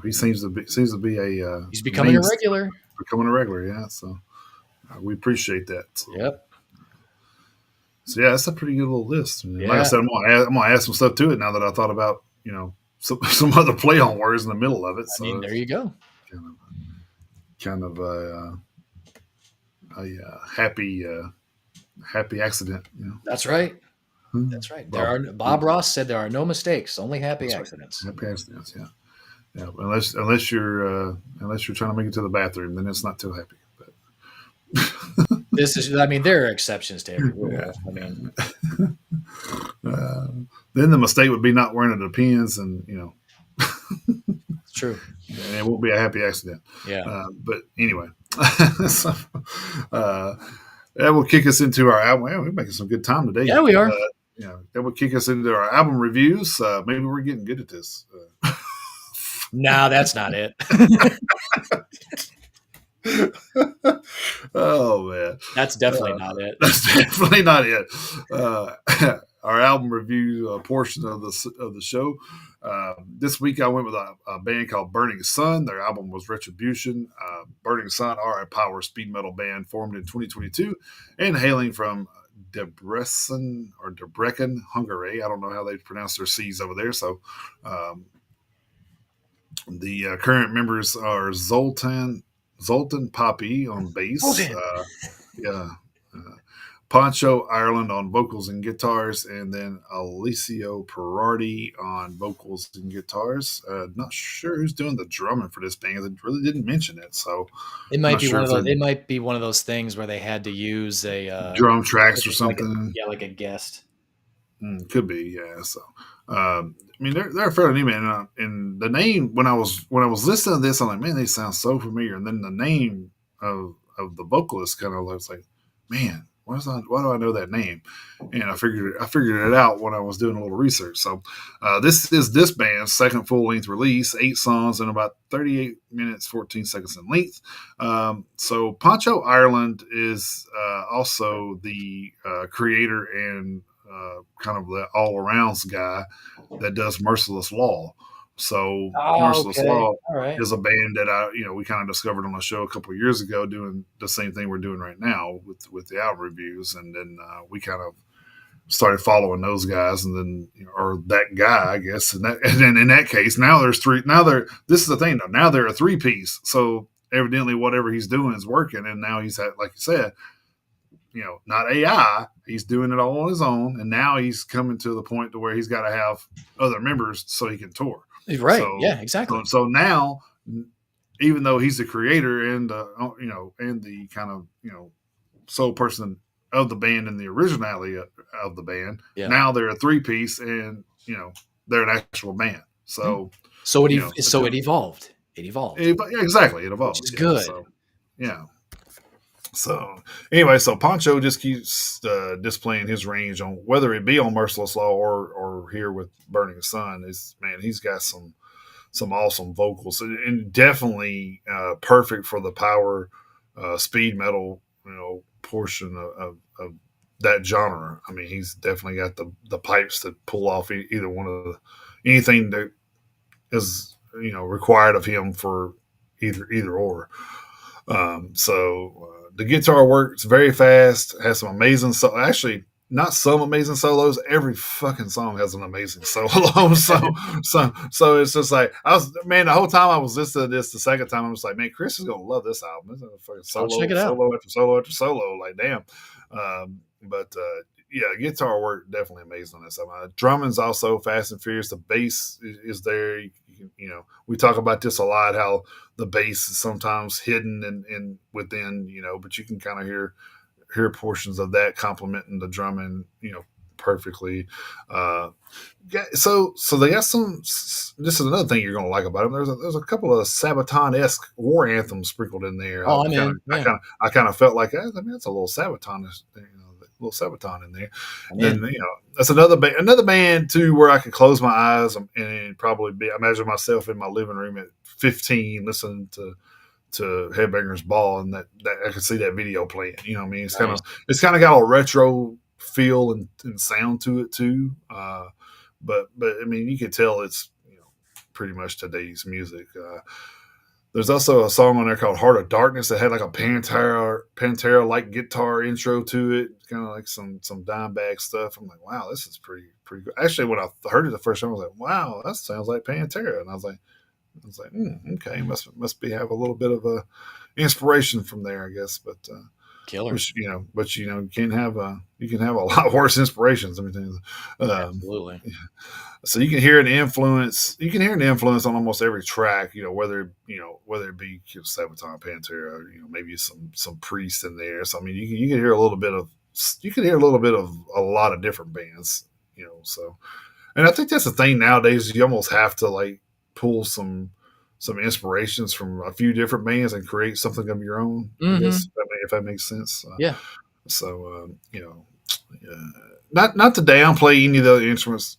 He seems to be a he's becoming a regular. Yeah. So we appreciate that. So. Yep. So yeah, that's a pretty good little list. And like I said, I'm gonna add some stuff to it now that I thought about some other play on words in the middle of it. I mean, there you go. Kind of a happy accident. That's right. That's right. Bob Ross said there are no mistakes, only happy accidents. Happy accidents, yeah. Yeah, unless you're trying to make it to the bathroom, then it's not too happy. But there are exceptions to every rule. Yeah. Then the mistake would be not wearing it depends, and it's true. And it won't be a happy accident. Yeah. But anyway, so, that will kick us into our album. We're making some good time today. Yeah, we are. That will kick us into our album reviews. Maybe we're getting good at this. No, that's not it. Oh man, that's definitely not it. That's definitely not it. Our album review portion of the show. This week I went with a band called Burning Sun. Their album was Retribution. Burning Sun are a power speed metal band formed in 2022 and hailing from Debrecen, Hungary. I don't know how they pronounce their C's over there. So the current members are Zoltan Poppy on bass. Pancho Ireland on vocals and guitars, and then Alessio Perardi on vocals and guitars. Not sure who's doing the drumming for this band. It really didn't mention it, so It I'm might not be sure one of if those. they're It might be one of those things where they had to use a drum tracks or something. yeah, like a guest. Could be, yeah. So, I mean, they're fairly new, man. And the name when I was listening to this, I'm like, man, they sound so familiar. And then the name of the vocalist kind of looks like, man, why do I know that name? And I figured it out when I was doing a little research. So, this is this band's second full length release, 8 songs and about 38 minutes 14 seconds in length. So Pancho Ireland is also the creator and kind of the all arounds guy that does Merciless Law. So Oh, Merciless okay. Law All right. is a band that we kind of discovered on the show a couple of years ago, doing the same thing we're doing right now with the album reviews, and then we kind of started following those guys, and then or that guy, I guess, and then in that case, now there's three. Now they're this is the thing though. Now they're a three-piece. So evidently, whatever he's doing is working, and now he's had, like you said, not AI. He's doing it all on his own, and now he's coming to the point to where he's got to have other members so he can tour. Right. So, Yeah. Exactly. so now, even though he's the creator and and the kind of sole person of the band and the originality of the band, Yeah. now they're a three-piece, and they're an actual band. So, so it evolved. It evolved. Exactly, it evolved. Which is good. So, yeah. So anyway, so Pancho just keeps displaying his range on whether it be on Merciless Law or here with Burning Sun. Is man, he's got some awesome vocals, and definitely perfect for the power speed metal portion of that genre. I mean, he's definitely got the pipes that pull off either one of anything that is required of him for either or. The guitar works very fast. Has some amazing actually not some amazing solos. Every fucking song has an amazing solo. So it's just like the whole time I was listening to this the second time I was like, man, Chris is gonna love this album. It's a fucking solo after solo after solo. Like damn. But yeah, guitar work definitely amazing on this album. Drumming's also fast and furious. The bass is there. We talk about this a lot. How the bass is sometimes hidden and within, but you can kind of hear portions of that complementing the drumming, perfectly. So they got some. This is another thing you're going to like about them. There's a couple of Sabaton-esque war anthems sprinkled in there. Oh, I kind of felt like that's a little Sabaton, little Sabaton in there. And then that's another band too where I could close my eyes and probably imagine myself in my living room at 15 listening to Headbangers Ball, and that I could see that video playing. You know what I mean? It's kind of got a retro feel and sound to it too. But I mean, you can tell it's pretty much today's music. There's also a song on there called "Heart of Darkness" that had like a Pantera like guitar intro to it, kind of like some Dimebag stuff. I'm like, wow, this is pretty good. Actually, when I heard it the first time, I was like, wow, that sounds like Pantera, and I was like, okay, must be have a little bit of a inspiration from there, I guess. But killer. You can have a lot worse inspirations. I mean, absolutely. So you can hear an influence. You can hear an influence on almost every track. Whether it be Sabaton, Pantera, maybe some Priest in there. So I mean, you can hear a little bit of a lot of different bands. So, and I think that's the thing nowadays. You almost have to like pull some inspirations from a few different bands and create something of your own. Mm-hmm. I guess if that makes sense. Yeah. So not to downplay any of the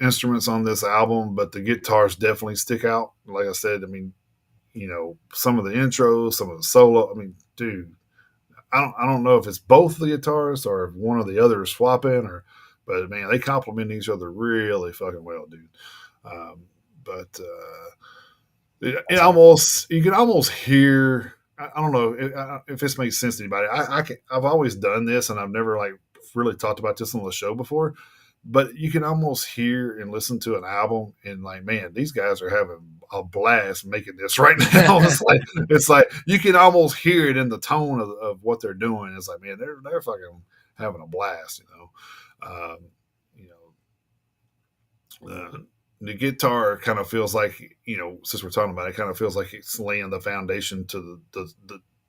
instruments on this album, but the guitars definitely stick out. Like I said, I mean, some of the intros, some of the solo. I mean, dude, I don't know if it's both the guitars or if one or the other is swapping, but man, they complement each other really fucking well, dude. But you can almost hear. I don't know if this makes sense to anybody. I've always done this, and I've never like really talked about this on the show before. But you can almost hear and listen to an album, and like, man, these guys are having a blast making this right now. It's like you can almost hear it in the tone of what they're doing. It's like, man, they're fucking having a blast. You the guitar kind of feels like, since we're talking about it, kind of feels like it's laying the foundation to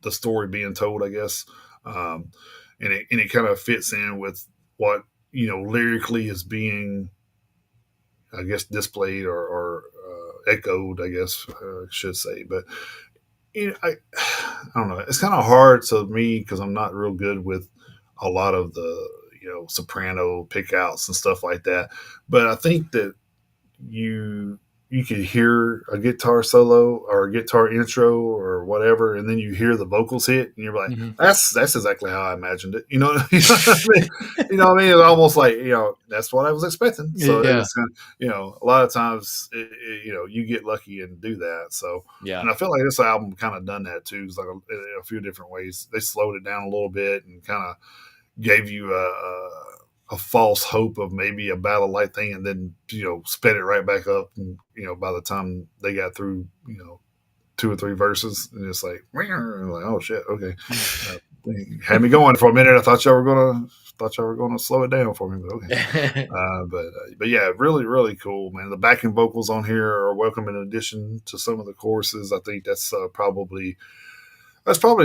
the story being told, I guess. Um, and it kind of fits in with what, lyrically is being, I guess, displayed or echoed, I guess I should say. But I don't know. It's kind of hard to me because I'm not real good with a lot of the soprano pickouts and stuff like that. But I think that you you could hear a guitar solo or a guitar intro or whatever, and then you hear the vocals hit, and you're like, Mm-hmm. that's exactly how I imagined it. You know what I mean? It's almost like that's what I was expecting. So it Yeah. was kind of, a lot of times you get lucky and do that. So Yeah. and I feel like this album kind of done that too. It's like a few different ways. They slowed it down a little bit and kind of gave you a false hope of maybe a battle light thing, and then sped it right back up. And by the time they got through, two or three verses, and it's like, oh shit, okay, uh, had me going for a minute. I thought y'all were gonna slow it down for me, but okay. But yeah, really, really cool, man. The backing vocals on here are welcome in addition to some of the choruses. I think that's probably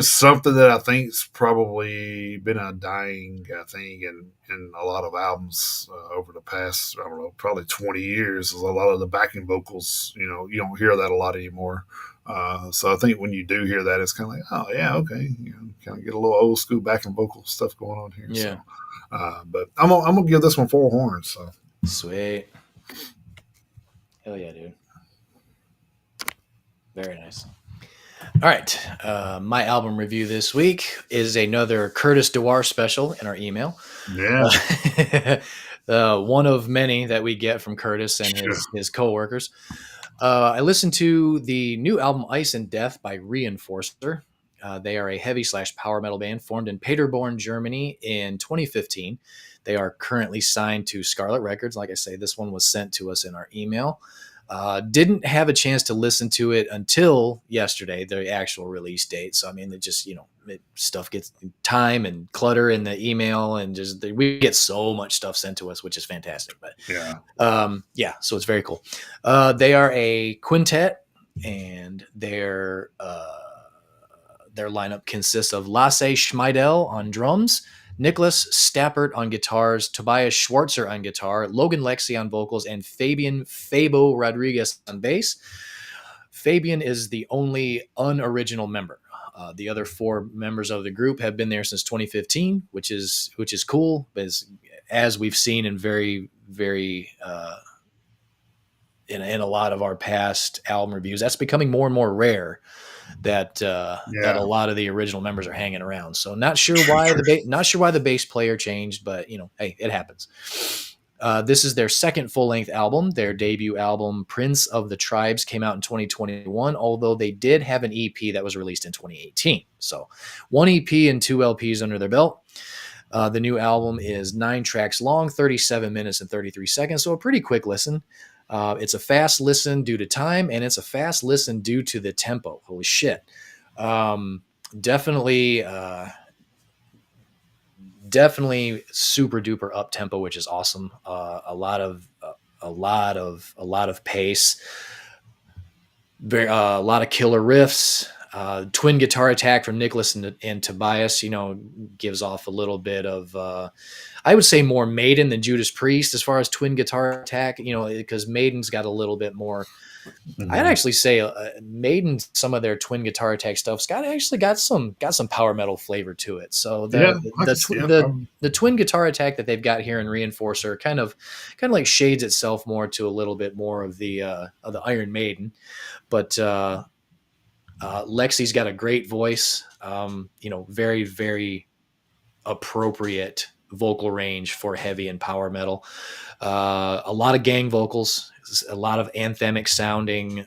something that I think's probably been a dying thing in a lot of albums over the past, I don't know, probably 20 years. A lot of the backing vocals, you don't hear that a lot anymore. So I think when you do hear that, it's kind of like, oh yeah, okay, kind of get a little old school backing vocal stuff going on here. Yeah. So, but I'm gonna give this one 4 horns. So Sweet. Hell yeah, dude. Very nice. All right. My album review this week is another Curtis Dewar special in our email. yeah, One of many that we get from Curtis and his coworkers. I listened to the new album Ice and Death by Reinforcer. They are a heavy/power metal band formed in Paderborn, Germany in 2015. They are currently signed to Scarlet Records. Like I say, this one was sent to us in our email. Didn't have a chance to listen to it until yesterday, the actual release date. So, I mean, it just, stuff gets time and clutter in the email, and just we get so much stuff sent to us, which is fantastic. But yeah, so it's very cool. They are a quintet, and their lineup consists of Lasse Schmeidel on drums, Nicholas Stappert on guitars, Tobias Schwarzer on guitar, Logan Lexi on vocals, and Fabian Fabo Rodriguez on bass. Fabian is the only unoriginal member. The other 4 members of the group have been there since 2015, which is cool. As we've seen in very in a lot of our past album reviews, that's becoming more and more rare that a lot of the original members are hanging around. So not sure why the bass player changed, but hey, it happens. This is their second full-length album. Their debut album, Prince of the Tribes, came out in 2021, although they did have an EP that was released in 2018. So 1 EP and 2 LPs under their belt. The new album is 9 tracks long, 37 minutes and 33 seconds, so a pretty quick listen. It's a fast listen due to time, and it's a fast listen due to the tempo. Holy shit. Definitely super duper up tempo, which is awesome. A lot of pace, a lot of killer riffs. Twin guitar attack from Nicholas and Tobias, gives off a little bit of, I would say, more Maiden than Judas Priest as far as twin guitar attack, because Maiden's got a little bit more. Mm-hmm. I'd actually say Maiden, some of their twin guitar attack stuff's got some power metal flavor to it. So the twin guitar attack that they've got here in Reinforcer kind of like shades itself more to a little bit more of the Iron Maiden, but Lexi's got a great voice, very, very appropriate vocal range for heavy and power metal. A lot of gang vocals, a lot of anthemic sounding,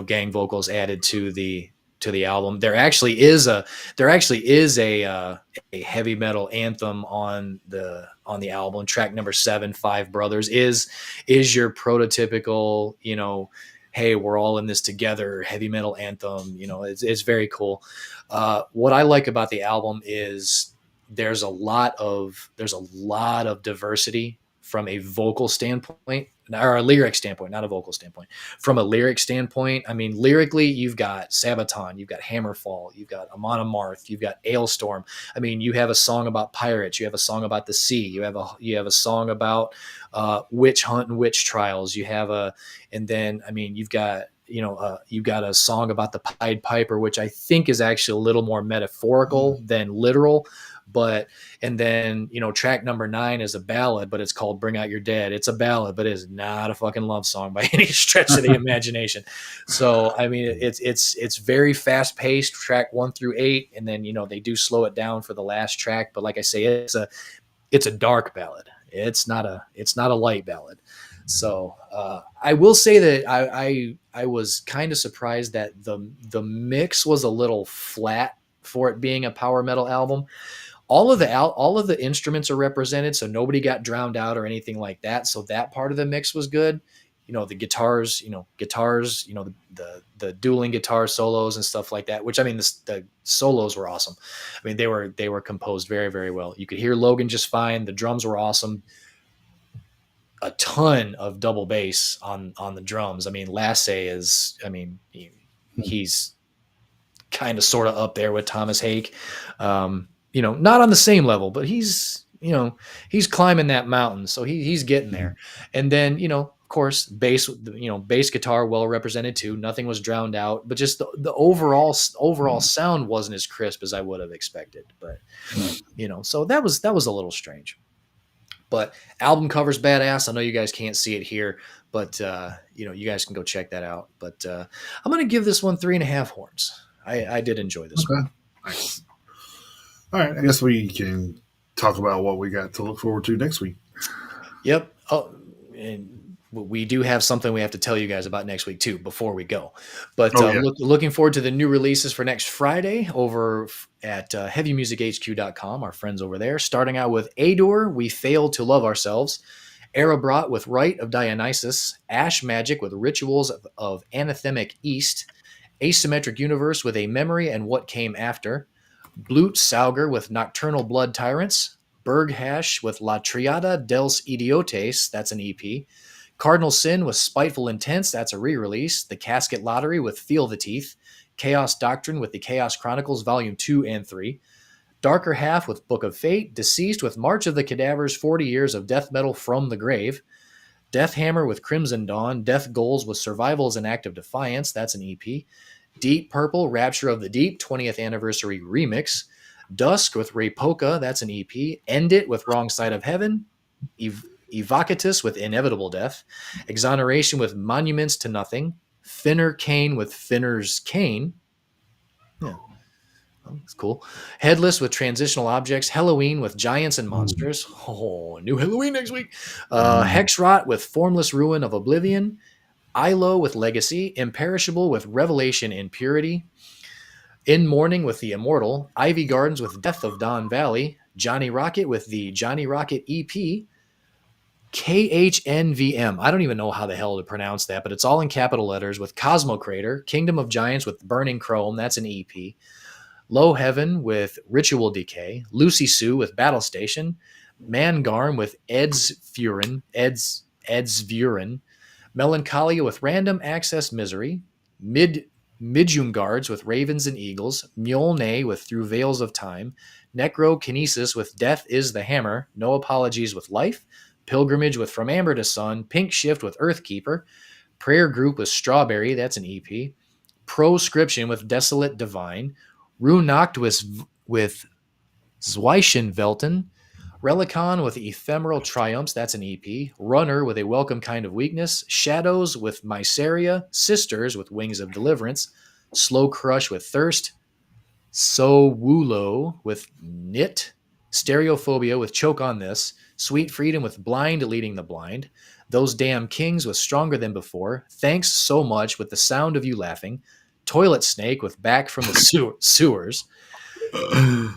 gang vocals added to the album. There actually is a heavy metal anthem on the album. Track number 7, Five Brothers, is your prototypical, hey, we're all in this together heavy metal anthem. It's very cool. What I like about the album is there's a lot of diversity from a vocal standpoint, or a lyric standpoint, not a vocal standpoint. From a lyric standpoint, I mean, lyrically, you've got Sabaton, you've got Hammerfall, you've got Amon Amarth, you've got Ailstorm. I mean, you have a song about pirates, you have a song about the sea, you have a song about witch hunt and witch trials. And then I mean, you've got a song about the Pied Piper, which I think is actually a little more metaphorical than literal. But and then track number 9 is a ballad, but it's called "Bring Out Your Dead." It's a ballad, but it's not a fucking love song by any stretch of the imagination. So I mean, it's very fast paced. Track 1 through 8, and then they do slow it down for the last track. But like I say, it's a dark ballad. It's not a light ballad. So I will say that I was kind of surprised that the mix was a little flat for it being a power metal album. All of the instruments are represented, so nobody got drowned out or anything like that. So that part of the mix was good. The guitars, the dueling guitar solos and stuff like that. Which I mean, the solos were awesome. I mean, they were composed very, very well. You could hear Logan just fine. The drums were awesome. A ton of double bass on the drums. I mean, Lasse is, I mean, he's kind of sort of up there with Thomas Hake. Not on the same level, but he's climbing that mountain, so he's getting there. And then of course bass guitar well represented too. Nothing was drowned out, but just the overall sound wasn't as crisp as I would have expected. But so that was a little strange. But album cover's badass. I know you guys can't see it here, but you guys can go check that out. But I'm gonna give this one 3.5 horns. I did enjoy this one. Nice. All right, I guess we can talk about what we got to look forward to next week. Yep. Oh, and we do have something we have to tell you guys about next week too before we go. But looking forward to the new releases for next Friday over at heavymusichq.com, our friends over there. Starting out with Ador, We Failed to Love Ourselves. Erebrat with Rite of Dionysus. Ash Magic with Rituals of Anathemic East. Asymmetric Universe with A Memory and What Came After. Blut Sauger with Nocturnal Blood Tyrants. Berghash with La Triada dels Idiotes, that's an EP. Cardinal Sin with Spiteful Intents, that's a re-release. The Casket Lottery with Feel the Teeth. Chaos Doctrine with the Chaos Chronicles Volume 2 and 3. Darker Half with Book of Fate. Deceased with March of the Cadavers, 40 Years of Death Metal from the Grave. Death Hammer with Crimson Dawn. Death Goals with Survival as an Act of Defiance, that's an EP. Deep Purple, Rapture of the Deep, 20th Anniversary Remix. Dusk with Rapoka, that's an EP. End It with Wrong Side of Heaven. Evocatus with Inevitable Death. Exoneration with Monuments to Nothing. Finner Kane with Finner's Kane. Yeah, that's cool. Headless with Transitional Objects. Halloween with Giants and Monsters. Oh, new Halloween next week. Hexrot with Formless Ruin of Oblivion. Ilo with Legacy. Imperishable with Revelation in Purity. In Mourning with The Immortal. Ivy Gardens with Death of Don Valley. Johnny Rocket with the Johnny Rocket EP. KHNVM. I don't even know how the hell to pronounce that, but it's all in capital letters with Cosmo Crater. Kingdom of Giants with Burning Chrome. That's an EP. Low Heaven with Ritual Decay. Lucy Sue with Battle Station. Mangarm with Edsvuren. Melancholia with Random Access Misery. Midjum Guards with Ravens and Eagles. Mjolnir with Through Veils of Time. Necrokinesis with Death is the Hammer. No Apologies with Life. Pilgrimage with From Amber to Sun. Pink Shift with Earthkeeper. Prayer Group with Strawberry, that's an EP. Proscription with Desolate Divine. Runacht with Zweichenwelten. Relicon with Ephemeral Triumphs, that's an EP. Runner with A Welcome Kind of Weakness. Shadows with Myceria. Sisters with Wings of Deliverance. Slow Crush with Thirst. Sowulo with Knit. Stereophobia with Choke on This. Sweet Freedom with Blind Leading the Blind. Those Damn Kings with Stronger Than Before. Thanks So Much with The Sound of You Laughing. Toilet Snake with Back from the Sewers. I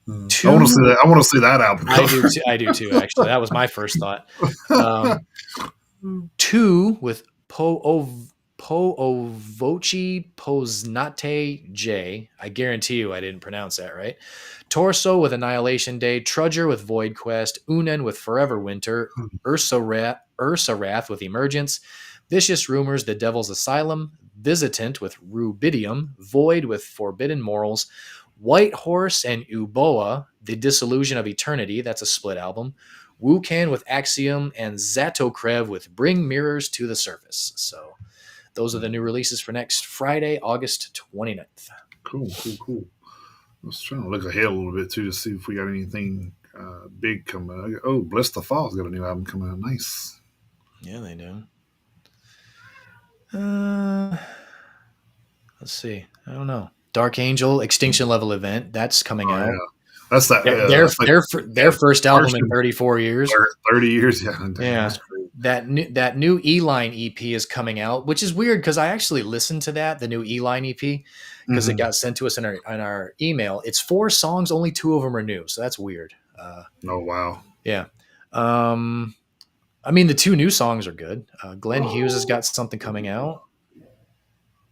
want to see that. I want to see that album. I do too. Actually, that was my first thought. 2 with Poovochi Poznate J. I guarantee you I didn't pronounce that right. Torso with Annihilation Day, Trudger with Void Quest, Unen with Forever Winter, Ursa Wrath with Emergence, Vicious Rumors, The Devil's Asylum, Visitant with Rubidium, Void with Forbidden Morals, White Horse and Uboa, The Disillusion of Eternity, that's a split album, Wukan with Axiom, and Zatokrev with Bring Mirrors to the Surface. So those are the new releases for next Friday, August 29th. Cool. I was trying to look ahead a little bit too to see if we got anything big coming. Oh, Bless the Fall's got a new album coming out. Nice. Yeah, they do. Let's see. I don't know. Dark Angel Extinction Level Event, that's coming out. Yeah. That's that. Their first album in 34 years. 30 years. Yeah. Yeah. That new E-Line EP is coming out, which is weird because I actually listened to the new E-Line EP, because it got sent to us in our email. It's 4 songs, only 2 of them are new, so that's weird. Oh wow. Yeah. I mean, the 2 new songs are good. Glenn Hughes has got something coming out.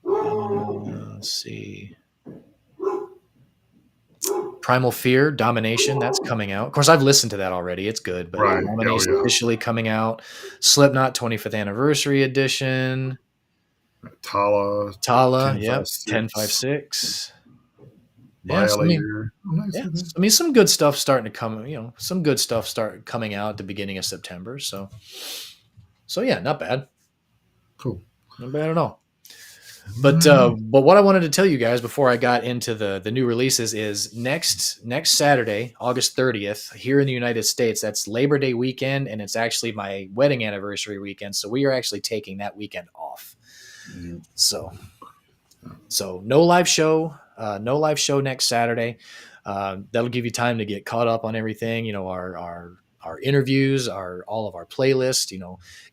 Let's see. Primal Fear, Domination, that's coming out. Of course, I've listened to that already. It's good, but Right. Domination officially coming out. Slipknot 25th Anniversary Edition. Tala, yep, 1056. Yeah, so, I mean, some good stuff starting to come. Some good stuff start coming out at the beginning of September. So yeah, not bad. Cool. Not bad at all. But what I wanted to tell you guys before I got into the new releases is next Saturday, August 30th, here in the United States, that's Labor Day weekend, and it's actually my wedding anniversary weekend. So we are actually taking that weekend off. Mm-hmm. So no live show next Saturday. That'll give you time to get caught up on everything. Our interviews, all of our playlists.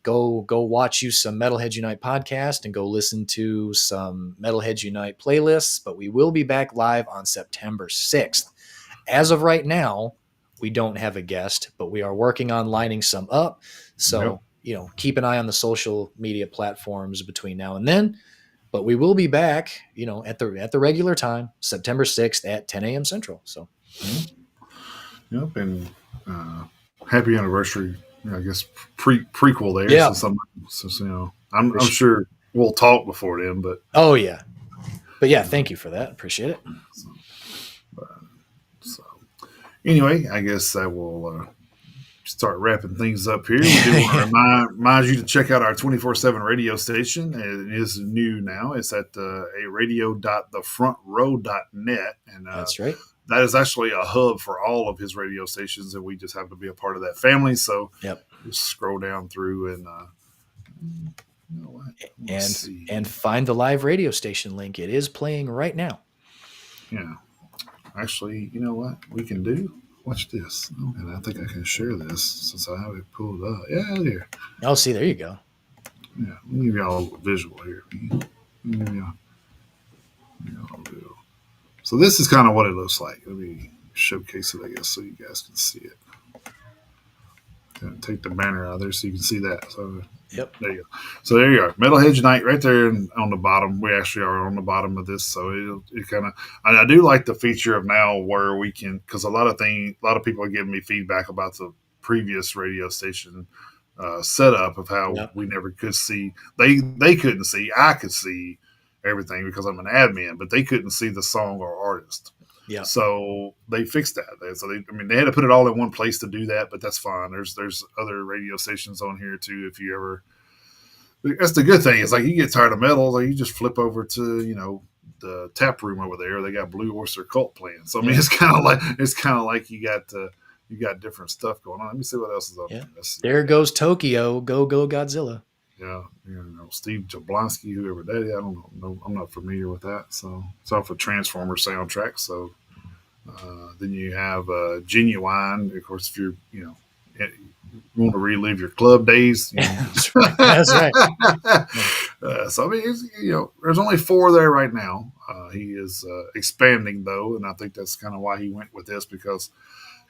Go watch you some Metalheads Unite podcast and go listen to some Metalheads Unite playlists. But we will be back live on September 6th. As of right now, we don't have a guest, but we are working on lining some up. So keep an eye on the social media platforms between now and then. But we will be back, at the regular time, September 6th at 10 a.m. Central. So, yep, and happy anniversary, I guess prequel there. Yeah. So I'm sure we'll talk before then, but oh yeah, but yeah, thank you for that. Appreciate it. So anyway, I guess I will start wrapping things up here. We do want to remind you to check out our 24/7 radio station. It is new now. It's at radio.thefrontrow.net, and that's right. That is actually a hub for all of his radio stations, and we just happen to be a part of that family. So just scroll down through and find the live radio station link. It is playing right now. Yeah. Actually, you know what we can do? Watch this. And I think I can share this since I have it pulled up. Yeah, there. Oh, see, there you go. Yeah, let me give y'all a little visual here. So this is kind of what it looks like. Let me showcase it, I guess, so you guys can see it. Take the banner out there so you can see that. So yep, there you go. So there you are, Metalheads Unite, right there on the bottom. We actually are on the bottom of this, so it kind of. I do like the feature of now where we can, because a lot of people are giving me feedback about the previous radio station setup of how we never could see. They couldn't see. I could see everything because I'm an admin, but they couldn't see the song or artist. Yeah. So they fixed that. So they had to put it all in one place to do that, but that's fine. There's other radio stations on here too. If you ever, that's the good thing. It's like you get tired of metal, like you just flip over to the tap room over there. They got Blue Oyster Cult playing. So I mean, it's kind of like you got different stuff going on. Let me see what else is on there. There goes Tokyo. Go Godzilla. Yeah, Steve Jablonsky, whoever that is. I don't know. I'm not familiar with that. So it's off a Transformers soundtrack. So then you have Genuine. Of course, if you want to relive your club days. That's right. That's right. So I mean, there's only 4 there right now. He is expanding though, and I think that's kind of why he went with this, because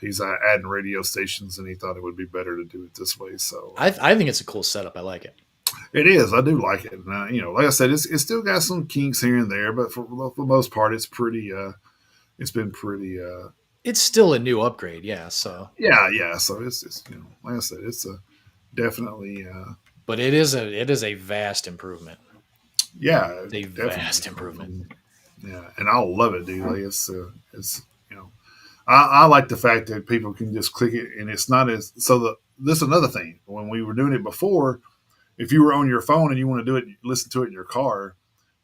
he's adding radio stations, and he thought it would be better to do it this way. So I think it's a cool setup. I like it. It is. I do like it. Like I said, it's still got some kinks here and there, but for the most part, it's pretty. It's been pretty. It's still a new upgrade, yeah. So Yeah, yeah. So it's like I said, it's a definitely. but it is a vast improvement. Yeah, It's a definitely. vast improvement. Yeah, and I love it, dude. Like it's I like the fact that people can just click it, and it's not as so. This is another thing. When we were doing it before, if you were on your phone and you want to do it, listen to it in your car,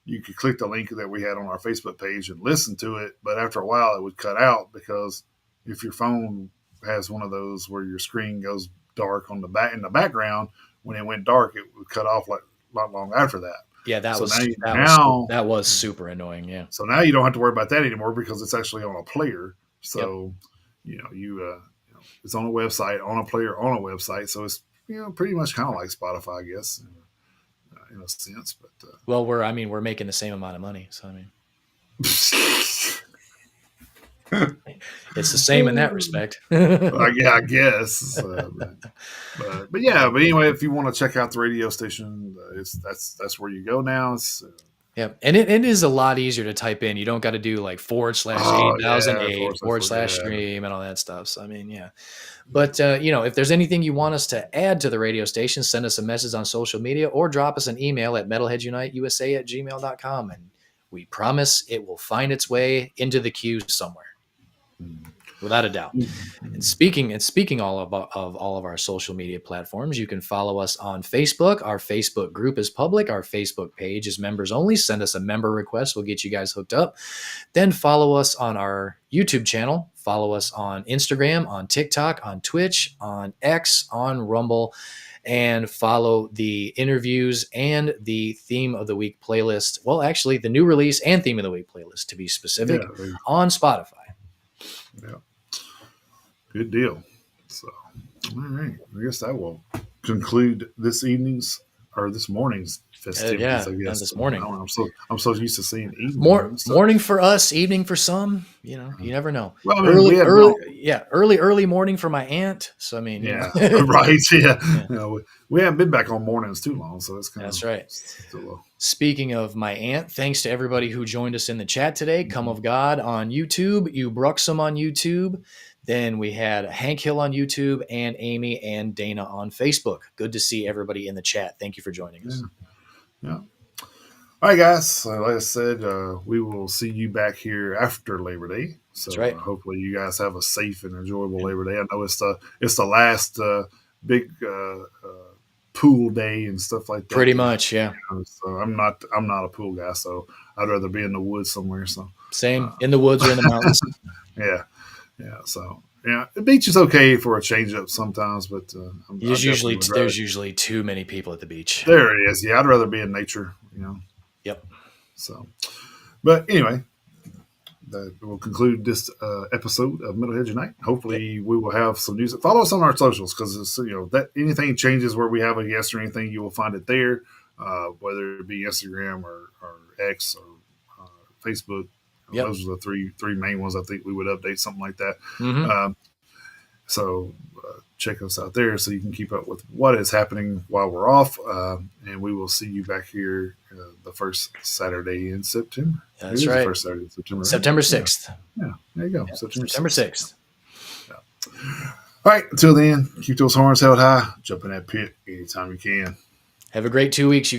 you could click the link that we had on our Facebook page and listen to it. But after a while, it would cut out because if your phone has one of those where your screen goes dark on the back in the background, when it went dark, it would cut off like not long after that. Yeah, So that was super annoying. Yeah. so now you don't have to worry about that anymore because it's actually on a player. Yep. So it's on a website, on a player, on a website. So it's pretty much kind of like Spotify, I guess, in a sense. But Well, we're making the same amount of money, so I mean, it's the same in that respect. yeah, I guess. But yeah, but anyway, if you want to check out the radio station, that's where you go now. It's Yeah, and it is a lot easier to type in. You don't got to do like oh yeah, /8008 / yeah. stream and all that stuff. So I mean, yeah. But if there's anything you want us to add to the radio station, send us a message on social media or drop us an email at metalheadsuniteusa@gmail.com, and we promise it will find its way into the queue somewhere, without a doubt. And speaking of all of our social media platforms, you can follow us on Facebook. Our Facebook group is public. Our Facebook page is members only. Send us a member request. We'll get you guys hooked up. Then follow us on our YouTube channel. Follow us on Instagram, on TikTok, on Twitch, on X, on Rumble, and follow the interviews and the theme of the week playlist. Well, actually, the new release and theme of the week playlist, to be specific, on Spotify. Yeah. Good deal. So, all right. I guess that will conclude this evening's or this morning's festivities. I guess this morning. I'm so used to seeing evening. Morning for us, evening for some. You never know. Well, I mean, early morning for my aunt. So I mean, yeah, right. Yeah. We haven't been back on mornings too long, so it's that's right. Speaking of my aunt, thanks to everybody who joined us in the chat today. Come of God on YouTube, you Bruxum on YouTube. Then we had Hank Hill on YouTube and Amy and Dana on Facebook. Good to see everybody in the chat. Thank you for joining us. Yeah. All right, guys. Like I said, we will see you back here after Labor Day. So That's right. Hopefully you guys have a safe and enjoyable Labor Day. I know it's the last big pool day and stuff like that. Pretty much, yeah. So I'm not a pool guy, so I'd rather be in the woods somewhere. So same in the woods or in the mountains. Yeah. So the beach is okay for a change up sometimes, but there's usually too many people at the beach. There it is. Yeah, I'd rather be in nature. Yep. So, but anyway, that will conclude this episode of Metalheads Unite. Hopefully, we will have some news. Follow us on our socials because that anything changes where we have a guest or anything, you will find it there, whether it be Instagram or X or Facebook. Yep. Those are the three main ones. I think we would update something like that. Mm-hmm. So check us out there so you can keep up with what is happening while we're off. And we will see you back here the first Saturday in September. That's right. The first Saturday in September. September 6th. Yeah. There you go. Yeah. September 6th. Yeah. All right. Until then, keep those horns held high. Jump in that pit anytime you can. Have a great 2 weeks, you